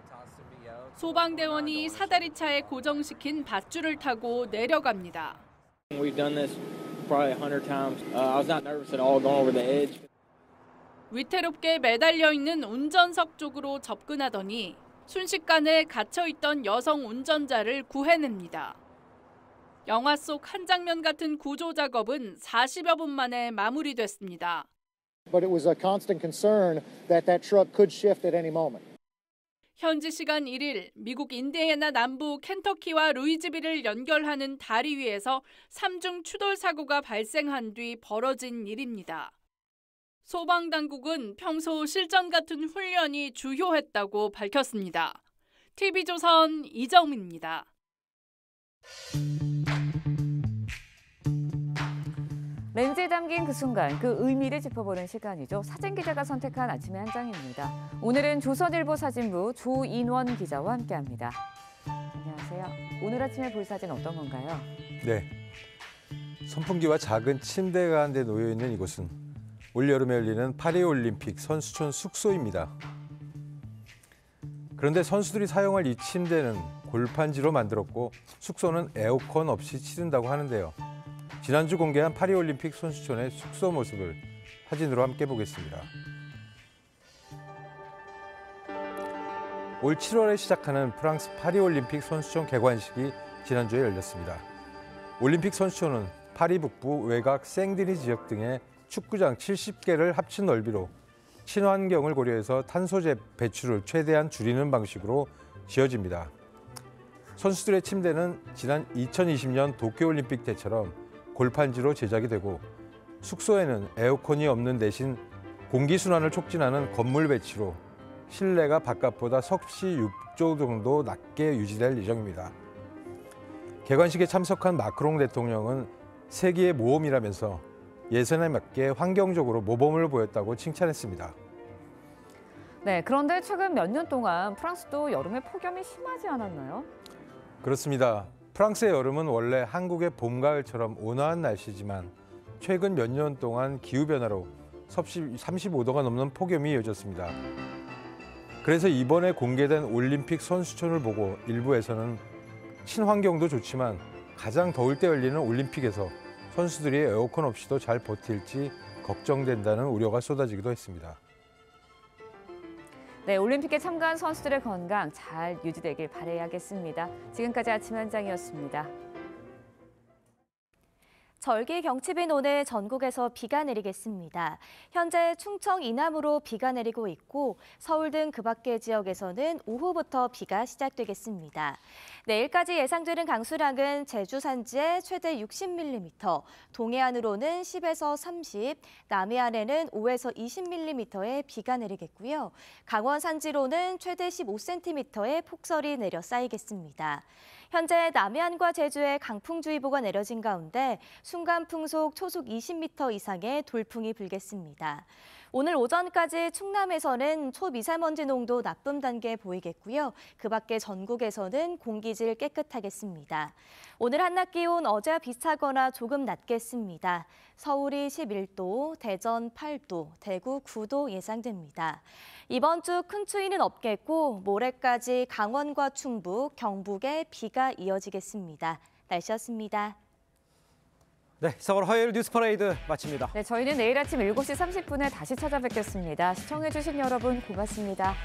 소방대원이 사다리차에 고정시킨 밧줄을 타고 내려갑니다. We've done this probably 100 times. I was not nervous at all going over the edge. 위태롭게 매달려 있는 운전석 쪽으로 접근하더니 순식간에 갇혀있던 여성 운전자를 구해냅니다. 영화 속 한 장면 같은 구조 작업은 40여 분 만에 마무리됐습니다. But it was a constant concern that that truck could shift at any moment. 현지 시간 1일 미국 인디애나 남부 켄터키와 루이지빌을 연결하는 다리 위에서 3중 추돌 사고가 발생한 뒤 벌어진 일입니다. 소방당국은 평소 실전 같은 훈련이 주요했다고 밝혔습니다. TV조선 이정민입니다. 렌즈에 담긴 그 순간, 그 의미를 짚어보는 시간이죠. 사진기자가 선택한 아침의 한 장입니다. 오늘은 조선일보 사진부 조인원 기자와 함께합니다. 안녕하세요. 오늘 아침에 볼 사진 어떤 건가요? 네. 선풍기와 작은 침대가 한 대 놓여 있는 이곳은 올여름에 열리는 파리올림픽 선수촌 숙소입니다. 그런데 선수들이 사용할 이 침대는 골판지로 만들었고 숙소는 에어컨 없이 치른다고 하는데요. 지난주 공개한 파리올림픽 선수촌의 숙소 모습을 사진으로 함께 보겠습니다. 올 7월에 시작하는 프랑스 파리올림픽 선수촌 개관식이 지난주에 열렸습니다. 올림픽 선수촌은 파리 북부 외곽 생드니 지역 등의 축구장 70개를 합친 넓이로 친환경을 고려해서 탄소제 배출을 최대한 줄이는 방식으로 지어집니다. 선수들의 침대는 지난 2020년 도쿄올림픽 때처럼 골판지로 제작이 되고 숙소에는 에어컨이 없는 대신 공기순환을 촉진하는 건물 배치로 실내가 바깥보다 섭씨 6조 정도 낮게 유지될 예정입니다. 개관식에 참석한 마크롱 대통령은 세계의 모험이라면서 예산에 맞게 환경적으로 모범을 보였다고 칭찬했습니다. 네, 그런데 최근 몇 년 동안 프랑스도 여름에 폭염이 심하지 않았나요? 그렇습니다. 프랑스의 여름은 원래 한국의 봄, 가을처럼 온화한 날씨지만 최근 몇 년 동안 기후변화로 섭씨 35도가 넘는 폭염이 이어졌습니다. 그래서 이번에 공개된 올림픽 선수촌을 보고 일부에서는 친환경도 좋지만 가장 더울 때 열리는 올림픽에서 선수들이 에어컨 없이도 잘 버틸지 걱정된다는 우려가 쏟아지기도 했습니다. 네, 올림픽에 참가한 선수들의 건강 잘 유지되길 바라야겠습니다. 지금까지 아침 한 장이었습니다. 절기 경칩인 오늘 전국에서 비가 내리겠습니다. 현재 충청 이남으로 비가 내리고 있고 서울 등 그 밖의 지역에서는 오후부터 비가 시작되겠습니다. 내일까지 예상되는 강수량은 제주 산지에 최대 60mm, 동해안으로는 10에서 30, 남해안에는 5에서 20mm의 비가 내리겠고요. 강원 산지로는 최대 15cm의 폭설이 내려 쌓이겠습니다. 현재 남해안과 제주에 강풍주의보가 내려진 가운데 순간풍속 초속 20m 이상의 돌풍이 불겠습니다. 오늘 오전까지 충남에서는 초미세먼지 농도 나쁨 단계 보이겠고요. 그 밖에 전국에서는 공기질 깨끗하겠습니다. 오늘 한낮 기온 어제와 비슷하거나 조금 낮겠습니다. 서울이 11도, 대전 8도, 대구 9도 예상됩니다. 이번 주 큰 추위는 없겠고 모레까지 강원과 충북, 경북에 비가 이어지겠습니다. 날씨였습니다. 네, 서울 화요일 뉴스 퍼레이드 마칩니다. 네, 저희는 내일 아침 7시 30분에 다시 찾아뵙겠습니다. 시청해주신 여러분 고맙습니다.